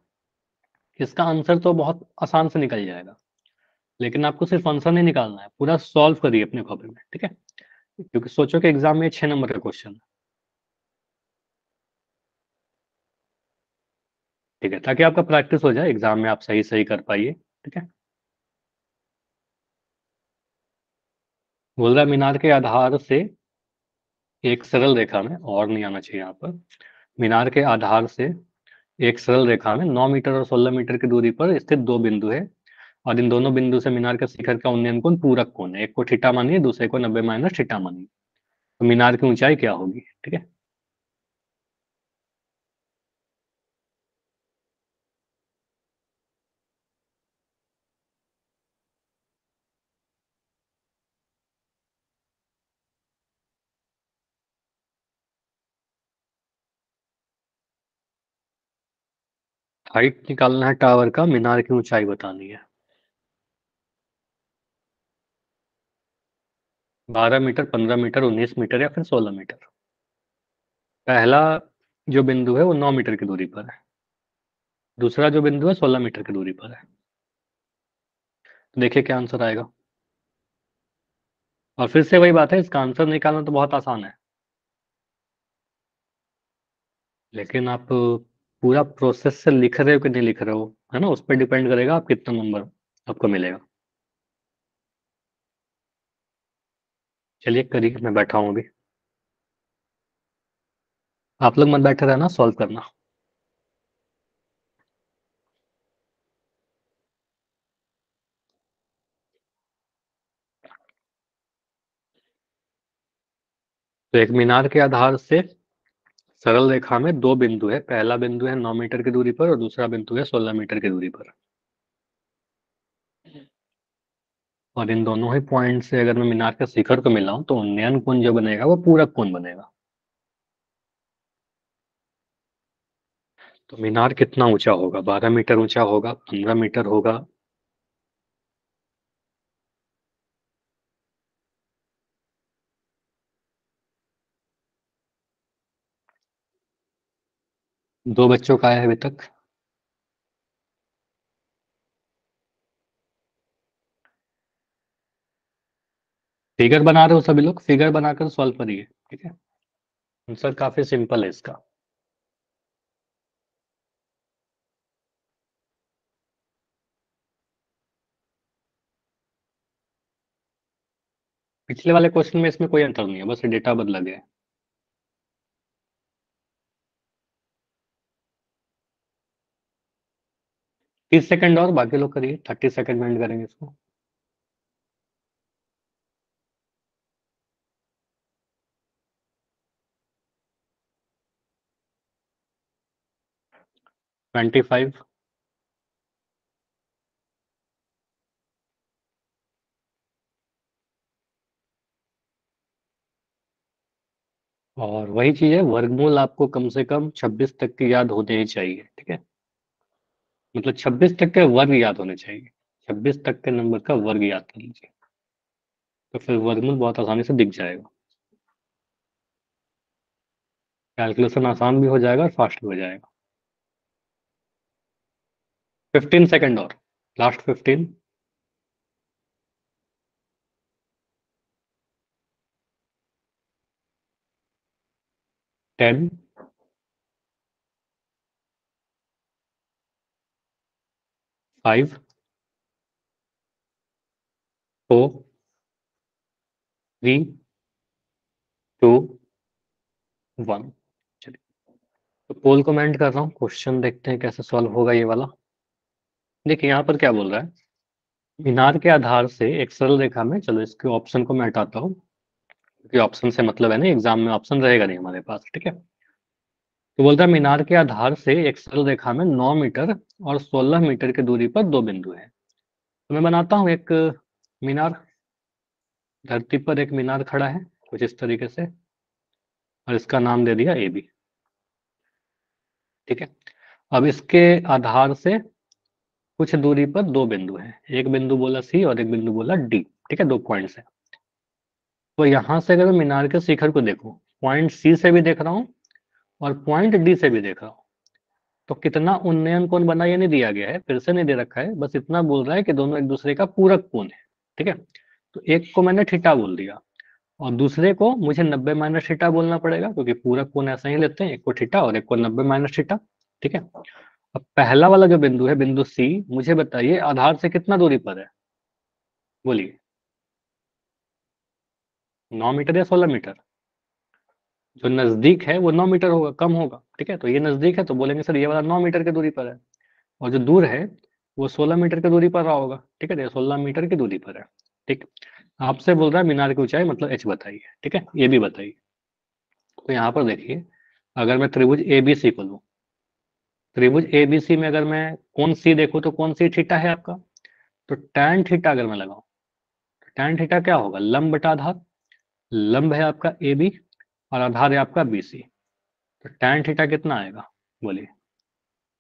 इसका आंसर तो बहुत आसान से निकल जाएगा, लेकिन आपको सिर्फ आंसर नहीं निकालना है, पूरा सॉल्व करिए अपने कॉपी में। ठीक है, क्योंकि सोचो कि एग्जाम में 6 नंबर का क्वेश्चन है। ठीक है, ताकि आपका प्रैक्टिस हो जाए, एग्जाम में आप सही सही कर पाइए। ठीक है, बोल रहा है मीनार के आधार से एक सरल रेखा में, और नहीं आना चाहिए यहाँ पर, मीनार के आधार से एक सरल रेखा में 9 मीटर और 16 मीटर की दूरी पर स्थित दो बिंदु है, और इन दोनों बिंदु से मीनार के शिखर का उन्नयन कोण पूरक कोण है। एक को थीटा मानिए, दूसरे को 90 माइनस थीटा मानिए। तो मीनार की ऊंचाई क्या होगी? ठीक है, हाइट निकालना है टावर का, मीनार की ऊंचाई बतानी है। 12 मीटर, 15 मीटर, 19 मीटर, या फिर 16 मीटर। पहला जो बिंदु है वो 9 मीटर की दूरी पर है, दूसरा जो बिंदु है 16 मीटर की दूरी पर है। तो देखिए क्या आंसर आएगा। और फिर से वही बात है, इसका आंसर निकालना तो बहुत आसान है, लेकिन आप पूरा प्रोसेस से लिख रहे हो कि नहीं लिख रहे हो, है ना, उस पर डिपेंड करेगा आप कितना नंबर आपको मिलेगा। चलिए करिए, मैं बैठा हूँ अभी। आप लोग मत बैठे रहना, सॉल्व करना। तो एक मीनार के आधार से सरल रेखा में दो बिंदु है, पहला बिंदु है 9 मीटर की दूरी पर और दूसरा बिंदु है 16 मीटर की दूरी पर। और इन दोनों ही पॉइंट से अगर मैं मीनार के शिखर को मिलाऊं तो उन्नयन कोण जो बनेगा वो पूरक कोण बनेगा। तो मीनार कितना ऊंचा होगा? 12 मीटर ऊंचा होगा, 15 मीटर होगा? दो बच्चों का है अभी तक। फिगर बना रहे हो सभी लोग? फिगर बनाकर सॉल्व करिए। ठीक है, आंसर काफी सिंपल है इसका। पिछले वाले क्वेश्चन में इसमें कोई अंतर नहीं है, बस डेटा बदला गया है। 30 सेकंड और, बाकी लोग करिए, 30 सेकंड में एंड करेंगे इसको। 25। और वही चीज है, वर्गमूल आपको कम से कम 26 तक की याद होने ही चाहिए। ठीक है, मतलब 26 तक के वर्ग याद होने चाहिए, 26 तक के नंबर का वर्ग याद कर लीजिए, तो फिर वर्गमूल बहुत आसानी से दिख जाएगा। कैलकुलेशन आसान भी हो जाएगा और फास्ट भी हो जाएगा। 15 सेकंड और, लास्ट 15। 10, 5, 4, 3, 2, 1। चलिए, तो पोल को मैं एंड कर रहा हूँ, क्वेश्चन देखते हैं कैसे सॉल्व होगा ये वाला। देखिए यहाँ पर क्या बोल रहा है, मीनार के आधार से एक सरल रेखा में, चलो इसके ऑप्शन को मैं हटाता हूँ, क्योंकि ऑप्शन से मतलब है ना, एग्जाम में ऑप्शन रहेगा नहीं हमारे पास। ठीक है, तो बोलता है मीनार के आधार से एक सरल रेखा में 9 मीटर और 16 मीटर की दूरी पर दो बिंदु है। तो मैं बनाता हूँ एक मीनार। धरती पर एक मीनार खड़ा है कुछ इस तरीके से, और इसका नाम दे दिया AB। ठीक है, अब इसके आधार से कुछ दूरी पर दो बिंदु हैं, एक बिंदु बोला C और एक बिंदु बोला D। ठीक है, 2 पॉइंट्स है। तो यहां से अगर मैं मीनार के शिखर को देखूं, पॉइंट C से भी देख रहा हूं और पॉइंट D से भी देख रहा हूं, तो कितना उन्नयन कोण बना ये नहीं दिया गया है, फिर से नहीं दे रखा है, बस इतना बोल रहा है कि दोनों एक दूसरे का पूरक कोण है। ठीक है, तो एक को मैंने थीटा बोल दिया और दूसरे को मुझे 90 माइनस थीटा बोलना पड़ेगा, क्योंकि पूरक कोण ऐसा ही लेते हैं, एक को थीटा और एक को 90 माइनस थीटा। ठीक है, अब पहला वाला जो बिंदु है, बिंदु C, मुझे बताइए आधार से कितना दूरी पर है, बोलिए। 9 मीटर या 16 मीटर? जो नजदीक है वो 9 मीटर होगा, कम होगा। ठीक है, तो ये नजदीक है तो बोलेंगे सर ये वाला 9 मीटर की दूरी पर है, और जो दूर है वो 16 मीटर की दूरी पर रहा होगा। ठीक है, तो 16 मीटर की दूरी पर है। ठीक, आपसे बोल रहा है मीनार की ऊंचाई मतलब h बताइए। ठीक है, ये भी बताइए। तो यहाँ पर देखिए, अगर मैं त्रिभुज ABC को लूं, त्रिभुज ABC में अगर मैं कौन सी देखूं तो कौन सी थीटा है आपका, तो tan थीटा अगर मैं लगाऊं, तो tan थीटा क्या होगा, लंब बटा आधार। लंब है आपका AB और आधार है आपका BC, तो tan थीटा कितना आएगा, बोलिए।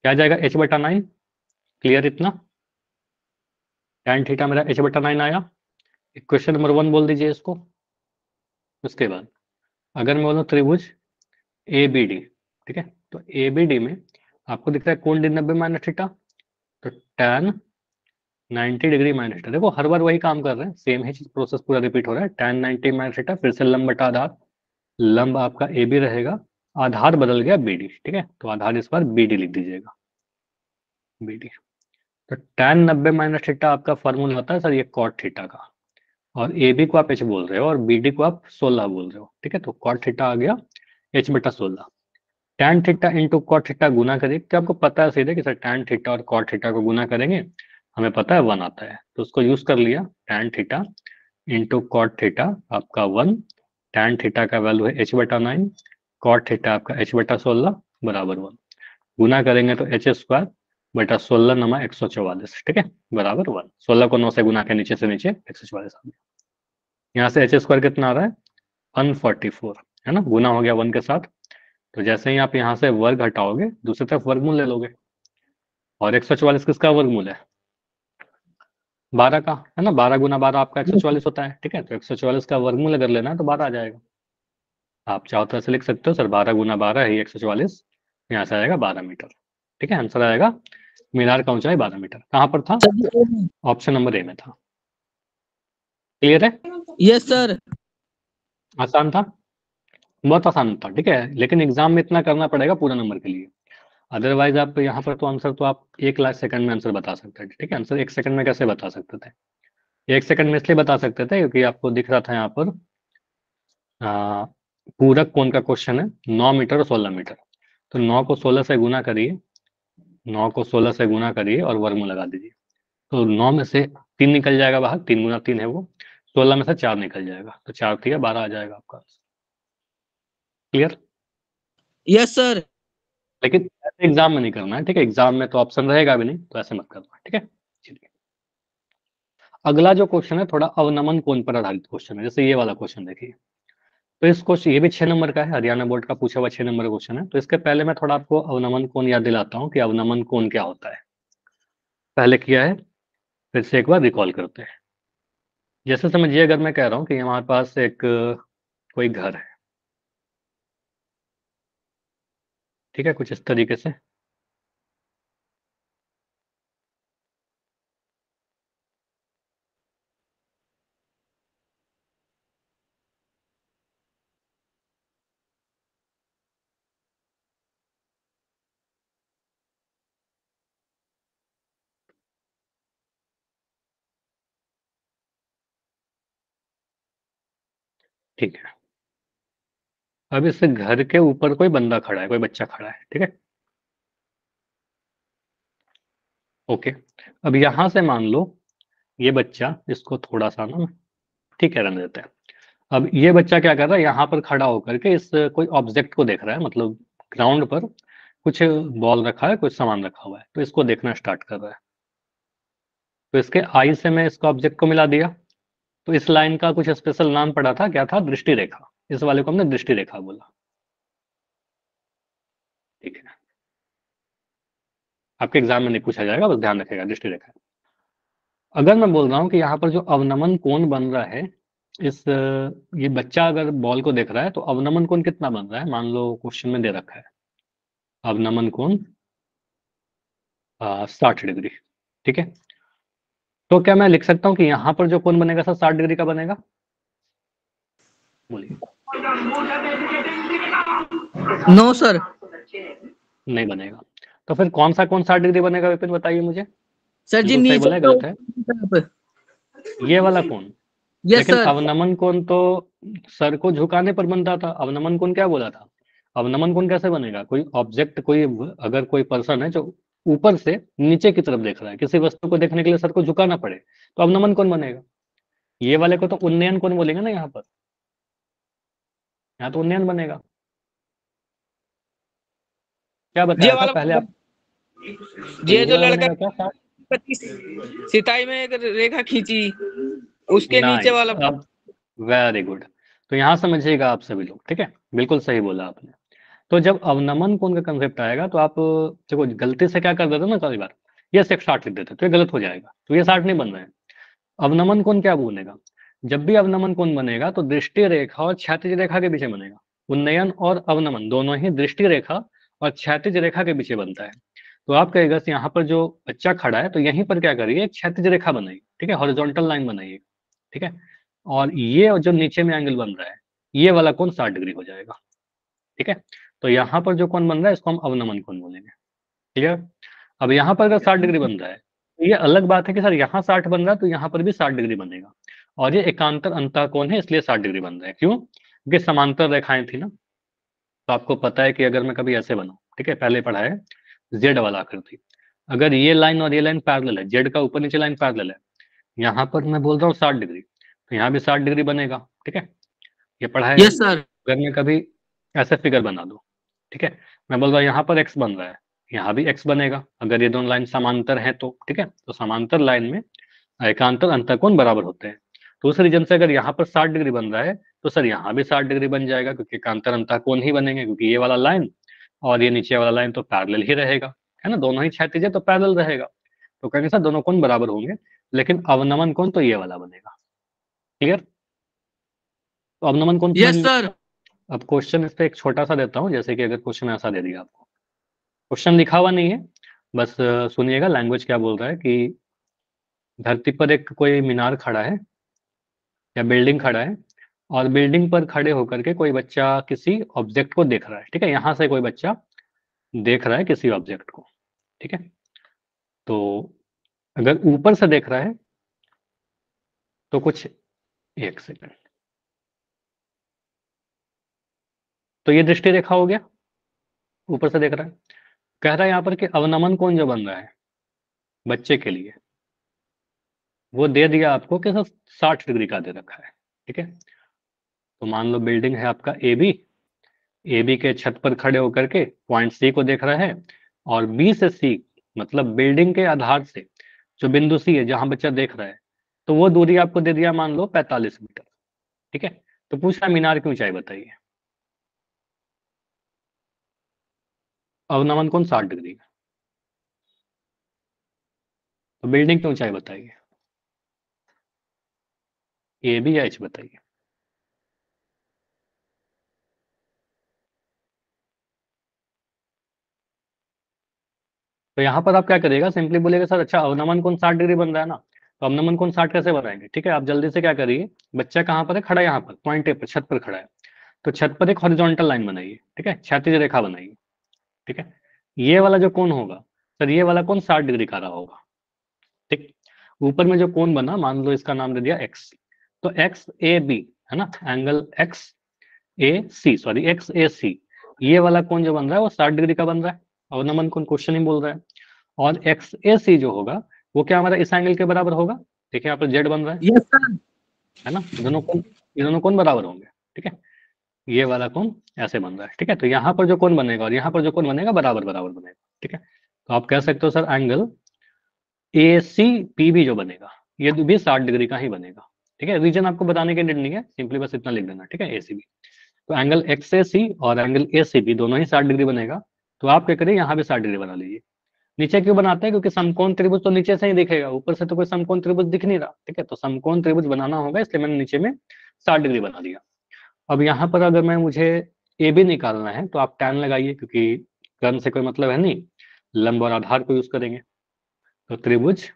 क्या जाएगा, h/9। क्लियर इतना? tan थीटा मेरा h/9 आया। क्वेश्चन नंबर 1 बोल दीजिए इसको। उसके बाद अगर मैं बोलूं त्रिभुज ABD, ठीक है, तो ABD में आपको दिख रहा है कोण 90 माइनस थीटा, तो tan 90 डिग्री माइनस थीटा। देखो हर बार वही काम कर रहे हैं, सेम ही प्रोसेस पूरा रिपीट हो रहा है। tan 90 माइनस थीटा, फिर से लंब बटा आधार। लंब आपका AB रहेगा, आधार बदल गया BD। ठीक है, तो आधार इस बार BD लिख दीजिएगा, BD। तो tan 90 माइनस थीटा आपका फॉर्मूला होता है सर ये कॉट थीटा का, और AB को आप h बोल रहे हो और BD को आप 16 बोल रहे हो। ठीक है, तो कॉट थीटा आ गया h/16। tan theta into cot theta गुना करिए, क्या आपको पता है सीधे कि सर tan थीटा और कॉट थीटा को गुना करेंगे, हमें पता है 1 आता है, तो उसको यूज कर लिया। tan theta into cot theta आपका 1, tan थीटा का वैल्यू है h/9, कॉट थीटा आपका h/16 बराबर 1। गुना करेंगे तो h² × 16 नमा 144। ठीक है, बराबर 1। 16 को 9 से गुना के नीचे से नीचे 144 आ गया। यहाँ से h² कितना आ रहा है, 144, है ना, गुना हो गया 1 के साथ। तो जैसे ही आप यहाँ से वर्ग हटाओगे, दूसरी तरफ वर्गमूल ले लोगे, और 144 किसका वर्गमूल है, 12 का, है ना। 12 गुना 12 आपका 144 होता है। ठीक है, तो 144 का वर्गमूल अगर लेना है तो 12 आ जाएगा। आप चाहो तो ऐसे लिख सकते हो सर 12 गुना 12 है 144, यहाँ से आएगा 12 मीटर। ठीक है, आंसर आएगा मीनार का ऊंचाई 12 मीटर। कहाँ पर था, ऑप्शन नंबर ए में था। क्लियर है? Yes sir. आसान था, बहुत आसान था। ठीक है, लेकिन एग्जाम में इतना करना पड़ेगा पूरा नंबर के लिए, अदरवाइज आप यहाँ पर तो आंसर तो आप 1 लाख सेकंड में आंसर बता सकते थे। ठीक है, आंसर 1 सेकंड में कैसे बता सकते थे, 1 सेकंड में इसलिए बता सकते थे क्योंकि आपको दिख रहा था यहाँ पर आ, पूरक कोण का क्वेश्चन है, 9 मीटर और 16 मीटर। तो 9 को 16 से गुना करिए, 9 को 16 से गुना करिए और वर्गमूल लगा दीजिए, तो 9 में से 3 निकल जाएगा बाहर, 3 गुना 3 है वो, 16 में से 4 निकल जाएगा, तो 4 3 12 आ जाएगा आपका। क्लियर? Yes sir. लेकिन ऐसे एग्जाम में नहीं करना है। ठीक है, एग्जाम में तो ऑप्शन रहेगा भी नहीं, तो ऐसे मत करना। ठीक है, चलिए अगला जो क्वेश्चन है थोड़ा अवनमन कोण पर आधारित क्वेश्चन है, जैसे ये वाला क्वेश्चन देखिए। तो इस क्वेश्चन ये भी 6 नंबर का है, हरियाणा बोर्ड का पूछा हुआ 6 नंबर का क्वेश्चन है। तो इसके पहले मैं थोड़ा आपको अवनमन कोण याद दिलाता हूँ कि अवनमन कोण क्या होता है। पहले किया है, फिर से एक बार रिकॉल करते हैं। जैसे समझिए अगर मैं कह रहा हूँ कि हमारे पास एक कोई घर है, ठीक है, कुछ इस तरीके से। ठीक है, अब इस घर के ऊपर कोई बंदा खड़ा है, कोई बच्चा खड़ा है। ठीक है, ओके। अब यहां से मान लो ये बच्चा, इसको थोड़ा सा ना, ठीक है, रहने देते हैं। अब ये बच्चा क्या कर रहा है, यहाँ पर खड़ा होकर के इस कोई ऑब्जेक्ट को देख रहा है, मतलब ग्राउंड पर कुछ बॉल रखा है, कुछ सामान रखा हुआ है, तो इसको देखना स्टार्ट कर रहा है। तो इसके आई से मैं इसको ऑब्जेक्ट को मिला दिया, तो इस लाइन का कुछ स्पेशल नाम पड़ा था, क्या था, दृष्टि रेखा। इस वाले को हमने दृष्टि रेखा बोला। ठीक है, आपके एग्जाम में नहीं पूछा जाएगा, बस ध्यान रखेगा दृष्टि रेखा। अगर मैं बोल रहा हूँ कि यहाँ पर जो अवनमन कोण बन रहा है, ये बच्चा अगर बॉल को देख रहा है तो अवनमन कोण कितना बन रहा है, मान लो क्वेश्चन में दे रखा है अवनमन कोण 60 डिग्री। ठीक है, तो क्या मैं लिख सकता हूँ कि यहाँ पर जो कोण बनेगा सर 60 डिग्री का बनेगा? बोलिए। No sir. नहीं बनेगा। तो फिर कौन सा कोण 60 डिग्री बनेगा विपिन, बताइए मुझे। सर जी बिल्कुल सही नीचे बोला है, गलत है ये वाला कोण। यस लेकिन सर। अवनमन कोण तो सर को झुकाने पर बनता था। अवनमन कोण क्या बोला था? अवनमन कोण कैसे बनेगा? कोई ऑब्जेक्ट, अगर कोई पर्सन है जो ऊपर से नीचे की तरफ देख रहा है, किसी वस्तु को देखने के लिए सर को झुकाना पड़े, तो अवनमन कोण बनेगा। ये वाले को तो उन्नयन कोण बोलेंगे ना, यहाँ पर, यहाँ तो उन्नयन बनेगा। क्या ये बताया था वाला पहले आप? तो ये ये जो वाला लड़का बनेगा क्या? सिताई में एक रेखा खींची, उसके नीचे नाइस, वाला। अब वेरी गुड। तो यहाँ समझिएगा आप सभी लोग, ठीक है, बिल्कुल सही बोला आपने। तो जब अवनमन कोण का कंसेप्ट आएगा तो आप देखो, गलती से क्या कर देते ना कई बार, ये सिर्फ 60 लिख देते तो ये गलत हो जाएगा, तो ये 60 नहीं बन रहा है। अवनमन कोण क्या बनेगा? जब भी अवनमन कोण बनेगा तो दृष्टि रेखा और क्षैतिज रेखा के पीछे बनेगा। उन्नयन और अवनमन दोनों ही दृष्टि रेखा और क्षैतिज रेखा के पीछे बनता है। तो आप कहेगा यहाँ पर जो बच्चा खड़ा है तो यहीं पर क्या करिए, एक क्षैतिज रेखा बनाइए, ठीक है, हॉरिजॉन्टल लाइन बनाइए, ठीक है। और ये जो नीचे में एंगल बन रहा है, ये वाला कोण 60 डिग्री हो जाएगा, ठीक है। तो यहाँ पर जो कोण बन रहा है इसको हम अवनमन कोण बोलेंगे, ठीक है। अब यहाँ पर अगर 60 डिग्री बन रहा है तो ये अलग बात है कि सर यहाँ 60 बन रहा है तो यहाँ पर भी 60 डिग्री बनेगा, और ये एकांतर अंतःकोण है इसलिए 60 डिग्री बन रहा है। क्यों? क्योंकि समांतर रेखाएं थी ना। तो आपको पता है कि अगर मैं कभी ऐसे बनाऊं, ठीक है, पहले पढ़ा है जेड वाला आकृति, अगर ये लाइन और ये लाइन पैरेलल है, जेड का ऊपर नीचे लाइन पैरेलल है, यहाँ पर मैं बोल रहा हूँ 60 डिग्री, तो यहाँ भी 60 डिग्री बनेगा, ठीक है, ये पढ़ा है। Yes sir. अगर मैं कभी ऐसे फिगर बना दूं, ठीक है, मैं बोल रहा हूँ यहाँ पर एक्स बन रहा है, यहाँ भी एक्स बनेगा, अगर ये दोनों लाइन समांतर हैं तो, ठीक है। तो समांतर लाइन में एकांतर अंतःकोण बराबर होते हैं। तो उस रीजन से अगर यहाँ पर 60 डिग्री बन रहा है तो सर यहाँ भी 60 डिग्री बन जाएगा, क्योंकि एकांतर अंतःकोण ही बनेंगे, क्योंकि ये वाला लाइन और ये नीचे वाला लाइन तो पैरेलल ही रहेगा, है ना, दोनों ही क्षैतिज है तो पैरेलल रहेगा। तो कहेंगे सर दोनों कोण बराबर होंगे, लेकिन अवनमन कोण तो ये वाला बनेगा। क्लियर? तो अवनमन कोण समझ यस में। सर। अब क्वेश्चन इस पे एक छोटा सा देता हूँ, जैसे कि अगर क्वेश्चन ऐसा दे दिया आपको, क्वेश्चन लिखा हुआ नहीं है, बस सुनिएगा लैंग्वेज क्या बोल रहा है कि धरती पर एक कोई मीनार खड़ा है या बिल्डिंग खड़ा है, और बिल्डिंग पर खड़े होकर के कोई बच्चा किसी ऑब्जेक्ट को देख रहा है, ठीक है, यहाँ से कोई बच्चा देख रहा है किसी ऑब्जेक्ट को, ठीक है। तो अगर ऊपर से देख रहा है तो कुछ, एक सेकंड, तो ये दृष्टि रेखा हो गया, ऊपर से देख रहा है। कह रहा है यहाँ पर कि अवनमन कोण जो बन रहा है बच्चे के लिए, वो दे दिया आपको कि सर 60 डिग्री का दे रखा है, ठीक है। तो मान लो बिल्डिंग है आपका ए बी के छत पर खड़े होकर के पॉइंट सी को देख रहा है, और बी से सी, मतलब बिल्डिंग के आधार से जो बिंदु सी है जहां बच्चा देख रहा है, तो वो दूरी आपको दे दिया मान लो 45 मीटर, ठीक है। तो पूछ रहा मीनार की ऊंचाई बताइए, अवनमन कोण 60 डिग्री है, तो बिल्डिंग की ऊंचाई बताइए, ए बी या एच बताइए। तो यहाँ पर आप क्या करिएगा, सिंपली बोलेगा सर अच्छा अवनमन कोण 60 डिग्री बन रहा है ना, तो अवनमन कोण 60 कैसे बनाएंगे, ठीक है। आप जल्दी से क्या करिए, बच्चा कहाँ पर है, खड़ा है यहाँ पर पॉइंट ए पर, छत पर खड़ा है, तो छत पर एक हॉरिजॉन्टल लाइन बनाइए, ठीक है, क्षैतिज रेखा बनाइए, ठीक है। ये वाला जो कोण होगा सर, ये वाला कोण 60 डिग्री का रहा होगा, ठीक। ऊपर में जो कोण बना, मान लो इसका नाम दे दिया एक्स, तो एक्स ए बी, है ना, एंगल एक्स ए सी, सॉरी एक्स ए सी, ये वाला कोण जो बन रहा है वो 60 डिग्री का बन रहा है, अवनमन कोण क्वेश्चन ही बोल रहा है। और एक्स ए सी जो होगा वो क्या हमारा इस एंगल के बराबर होगा, देखिए यहाँ पर जेड बन रहा यस सर। है ना, ये दोनों कोण बराबर होंगे, ठीक है। ये वाला कोण ऐसे बन रहा है, ठीक है। तो यहाँ पर जो कोण बनेगा और यहाँ पर जो कोण बनेगा बराबर बराबर बनेगा, ठीक है। तो आप कह सकते हो sir angle A C P भी जो बनेगा ये भी 60 डिग्री का ही बनेगा, ठीक है। रीजन आपको बताने के नीड नहीं है, सिंपली बस इतना लिख देना, ठीक है, ए सी बी। तो एंगल एक्स ए सी और एंगल ए सी बी दोनों ही 60 डिग्री बनेगा, तो आप क्या करिए, यहाँ भी 60 डिग्री बना लीजिए। नीचे क्यों बनाते हैं, क्योंकि समकोण त्रिभुज तो नीचे से ही दिखेगा, ऊपर से तो कोई समकोण त्रिभुज दिख नहीं रहा, ठीक है। तो समकोण त्रिभुज बनाना होगा, इसलिए मैंने नीचे में 60 डिग्री बना दिया। अब यहाँ पर अगर मैं मुझे ए बी निकालना है तो आप tan लगाइए, क्योंकि कर्ण से कोई मतलब है नहीं, लंब और आधार को यूज करेंगे। तो त्रिभुज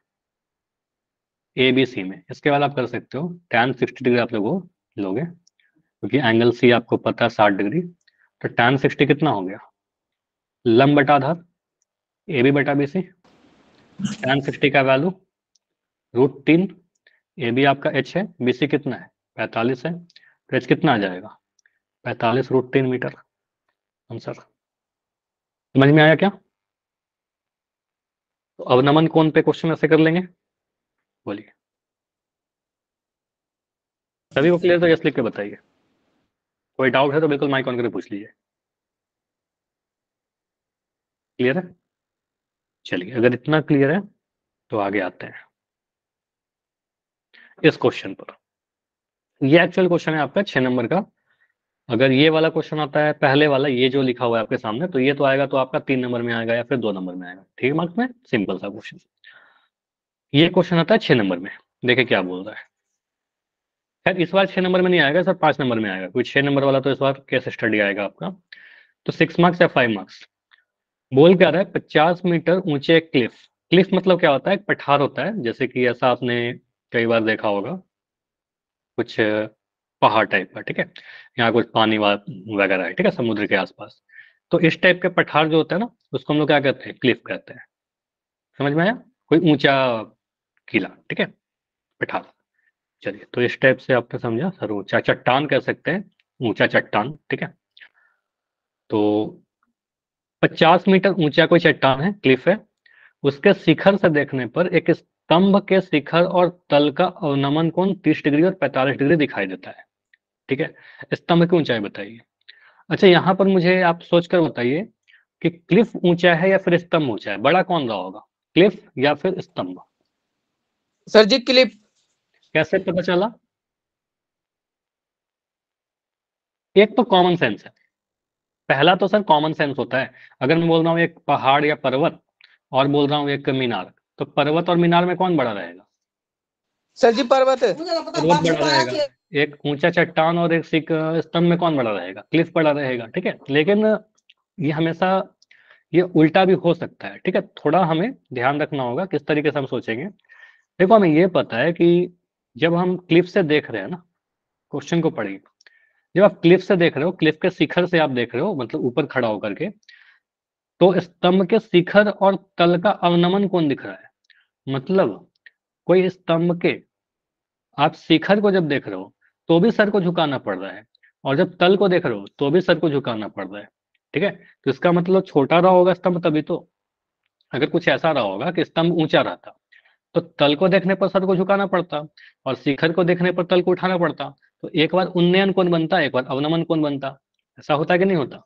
ए बी सी में इसके बाद आप कर सकते हो tan 60 डिग्री आप लोग लोगे, क्योंकि एंगल सी आपको पता है 60 डिग्री। तो tan 60 कितना हो गया, लंब बटा आधार ए बी बटा बी सी। tan 60 का वैल्यू √3, ए बी आपका h है, बी सी कितना है 45 है, तो h कितना आ जाएगा 45√3 मीटर। आंसर समझ में आया क्या? तो अवनमन कोण पे क्वेश्चन ऐसे कर लेंगे, बोलिए। सभी को क्लियर तो यस लिख के बताइए, कोई डाउट है तो बिल्कुल माइक ऑन करके पूछ लीजिए। क्लियर है? चलिए, अगर इतना क्लियर है तो आगे आते हैं इस क्वेश्चन पर। ये एक्चुअल क्वेश्चन है आपका 6 नंबर का। अगर ये वाला क्वेश्चन आता है पहले वाला, ये जो लिखा हुआ है आपके सामने, तो ये तो आएगा तो आपका 3 नंबर में आएगा या फिर 2 नंबर में आएगा, ठीक है। मार्क्स में सिंपल सा क्वेश्चन। ये क्वेश्चन आता है 6 नंबर में, देखे क्या बोल रहा है। खैर इस बार 6 नंबर में नहीं आएगा सर, 5 नंबर में आएगा, क्योंकि 6 नंबर वाला तो इस बार केस स्टडी आएगा आपका। तो 6 मार्क्स या 5 मार्क्स। बोल क्या रहा है, 50 मीटर ऊंचे एक क्लिफ। क्लिफ मतलब क्या होता है, एक पठार होता है, जैसे कि ऐसा आपने कई बार देखा होगा, कुछ पहाड़ टाइप का, ठीक है। यहाँ कुछ पानी वगैरह है, ठीक है, समुद्र के आसपास। तो इस टाइप के पठार जो होता है ना, उसको हम लोग क्या कहते हैं, क्लिफ कहते हैं। समझ में आया? कोई ऊंचा किला, ठीक है, पठार। चलिए, तो इस टाइप से आपने समझा सर, ऊंचा चट्टान कह सकते हैं, ऊंचा चट्टान, ठीक है। तो 50 मीटर ऊंचा कोई चट्टान है, क्लिफ है। उसके शिखर से देखने पर एक स्तंभ के शिखर और तल का अवनमन कोण 30 डिग्री और 45 डिग्री दिखाई देता है, ठीक है। स्तंभ की ऊंचाई बताइए। अच्छा, यहाँ पर मुझे आप सोचकर बताइए कि क्लिफ ऊंचा है या फिर स्तंभ ऊंचा है, बड़ा कौन रहा होगा, क्लिफ या फिर स्तंभ? सर जी क्लिप। कैसे पता चला? एक तो कॉमन सेंस है, पहला तो सर कॉमन सेंस होता है। अगर मैं बोल रहा हूँ एक पहाड़ या पर्वत और बोल रहा हूँ एक मीनार, तो पर्वत और मीनार में कौन बड़ा रहेगा? सर जी पर्वत। पर्वत बड़ा रहेगा। एक ऊंचा चट्टान और एक स्तंभ में कौन बड़ा रहेगा, क्लिफ बड़ा रहेगा, ठीक है। लेकिन ये हमेशा ये उल्टा भी हो सकता है, ठीक है। थोड़ा हमें ध्यान रखना होगा किस तरीके से हम सोचेंगे। देखो, हमें ये पता है कि जब हम क्लिफ से देख रहे हैं ना, क्वेश्चन को पढ़िए, जब आप क्लिफ से देख रहे हो, क्लिफ के शिखर से आप देख रहे हो, मतलब ऊपर खड़ा होकर के, तो स्तंभ के शिखर और तल का अवनमन कौन दिख रहा है। मतलब कोई स्तंभ के आप शिखर को जब देख रहे हो तो भी सर को झुकाना पड़ रहा है, और जब तल को देख रहे हो तो भी सर को झुकाना पड़ रहा है, ठीक है। तो इसका मतलब छोटा रहा होगा स्तंभ तभी तो। अगर कुछ ऐसा रहा होगा कि स्तंभ ऊंचा रहता तो तल को देखने पर सर को झुकाना पड़ता, और शिखर को देखने पर तल को उठाना पड़ता। तो एक बार उन्नयन कौन बनता, एक बार अवनमन कौन बनता। ऐसा होता कि नहीं होता?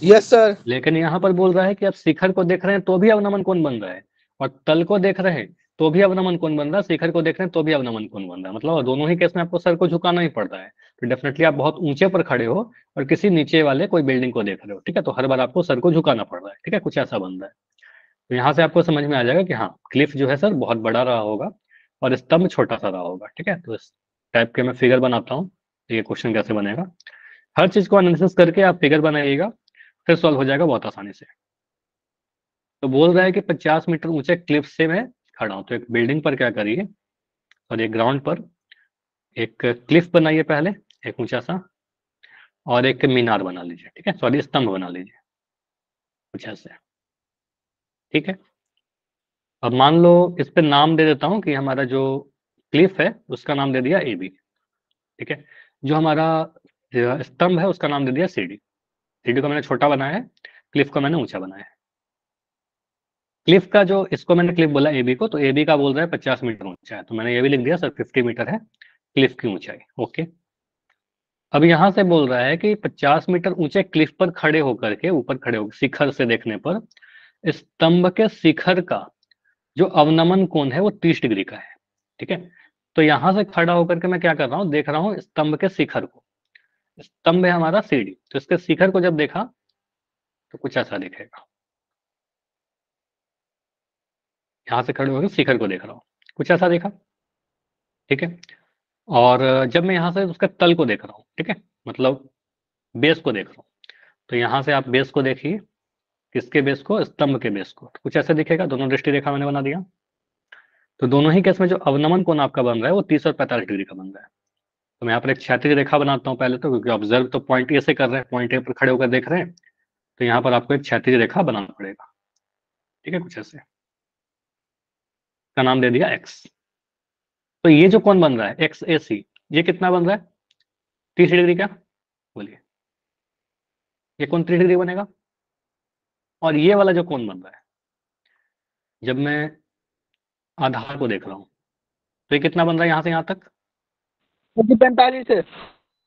Yes sir. लेकिन यहाँ पर बोल रहा है कि आप शिखर को देख रहे हैं तो भी अवनमन कोण बन रहा है, और तल को देख रहे हैं तो भी अवनमन कोण बन रहा है, शिखर को देख रहे हैं तो भी अवनमन कोण बन रहा है। मतलब दोनों ही केस में आपको सर को झुकाना ही पड़ रहा है। तो डेफिनेटली आप बहुत ऊंचे पर खड़े हो और किसी नीचे वाले कोई बिल्डिंग को देख रहे हो, ठीक है, तो हर बार आपको सर को झुकाना पड़ रहा है, ठीक है, कुछ ऐसा बन रहा है। तो यहाँ से आपको समझ में आ जाएगा कि हाँ, क्लिफ जो है सर बहुत बड़ा रहा होगा और स्तंभ छोटा सा रहा होगा, ठीक है। तो इस टाइप के मैं फिगर बनाता हूँ, ये क्वेश्चन कैसे बनेगा। हर चीज को एनालिसिस करके आप फिगर बनाइएगा, फिर सॉल्व हो जाएगा बहुत आसानी से। तो बोल रहा है कि 50 मीटर ऊंचे क्लिफ से मैं खड़ा हूं, तो एक बिल्डिंग पर क्या करिए, और एक ग्राउंड पर एक क्लिफ बनाइए पहले, एक ऊंचा सा, और एक मीनार बना लीजिए, ठीक है, सॉरी स्तंभ बना लीजिए कुछ ऐसे, ठीक है। अब मान लो इस पे नाम दे देता हूं कि हमारा जो क्लिफ है उसका नाम दे दिया ए बी, ठीक है। जो हमारा स्तंभ है उसका नाम दे दिया सी डी। सी डी को मैंने छोटा बनाया है, क्लिफ को मैंने ऊंचा बनाया है। क्लिफ का जो, इसको मैंने क्लिफ बोला ए बी को, तो ए बी का बोल रहा है 50 मीटर ऊंचा है, तो मैंने ये भी लिख दिया सर 50 मीटर है क्लिफ की ऊंचाई, ओके। अब यहां से बोल रहा है कि 50 मीटर ऊंचे क्लिफ पर खड़े होकर के, ऊपर खड़े होकर शिखर से देखने पर स्तंभ के शिखर का जो अवनमन कोण है वो 30 डिग्री का है, ठीक है। तो यहां से खड़ा होकर के मैं क्या कर रहा हूं, देख रहा हूं स्तंभ के शिखर को। स्तंभ है हमारा सीढ़ी, तो इसके शिखर को जब देखा तो कुछ ऐसा दिखेगा। यहाँ से खड़े होकर शिखर को देख रहा हूँ, कुछ ऐसा देखा, ठीक है। और जब मैं यहाँ से उसका तल को देख रहा हूँ, ठीक है, मतलब बेस को देख रहा हूँ, तो यहाँ से आप बेस को देखिए, किसके बेस को, स्तंभ के बेस को, तो कुछ ऐसा दिखेगा। दोनों दृष्टि रेखा मैंने बना दिया। तो दोनों ही केस में जो अवनमन कोण आपका बन रहा है वो 30 और 45 डिग्री का बन रहा है। तो मैं यहाँ पर एक क्षैतिज रेखा बनाता हूँ पहले तो, क्योंकि ऑब्जर्व तो पॉइंट ए से कर रहे हैं, पॉइंट ए पर खड़े होकर देख रहे हैं, तो यहाँ पर आपको एक क्षैतिज रेखा बनाना पड़ेगा, ठीक है, कुछ ऐसे, का नाम दे दिया एक्स। तो ये जो कोण बन रहा है एक्स ए सी, ये कितना बन रहा है, 30 डिग्री का, बोलिए, ये कोण 30 डिग्री बनेगा। और ये वाला जो कोण बन रहा है, जब मैं आधार को देख रहा हूँ, तो ये कितना बन रहा है यहाँ से यहाँ तक, 45 है।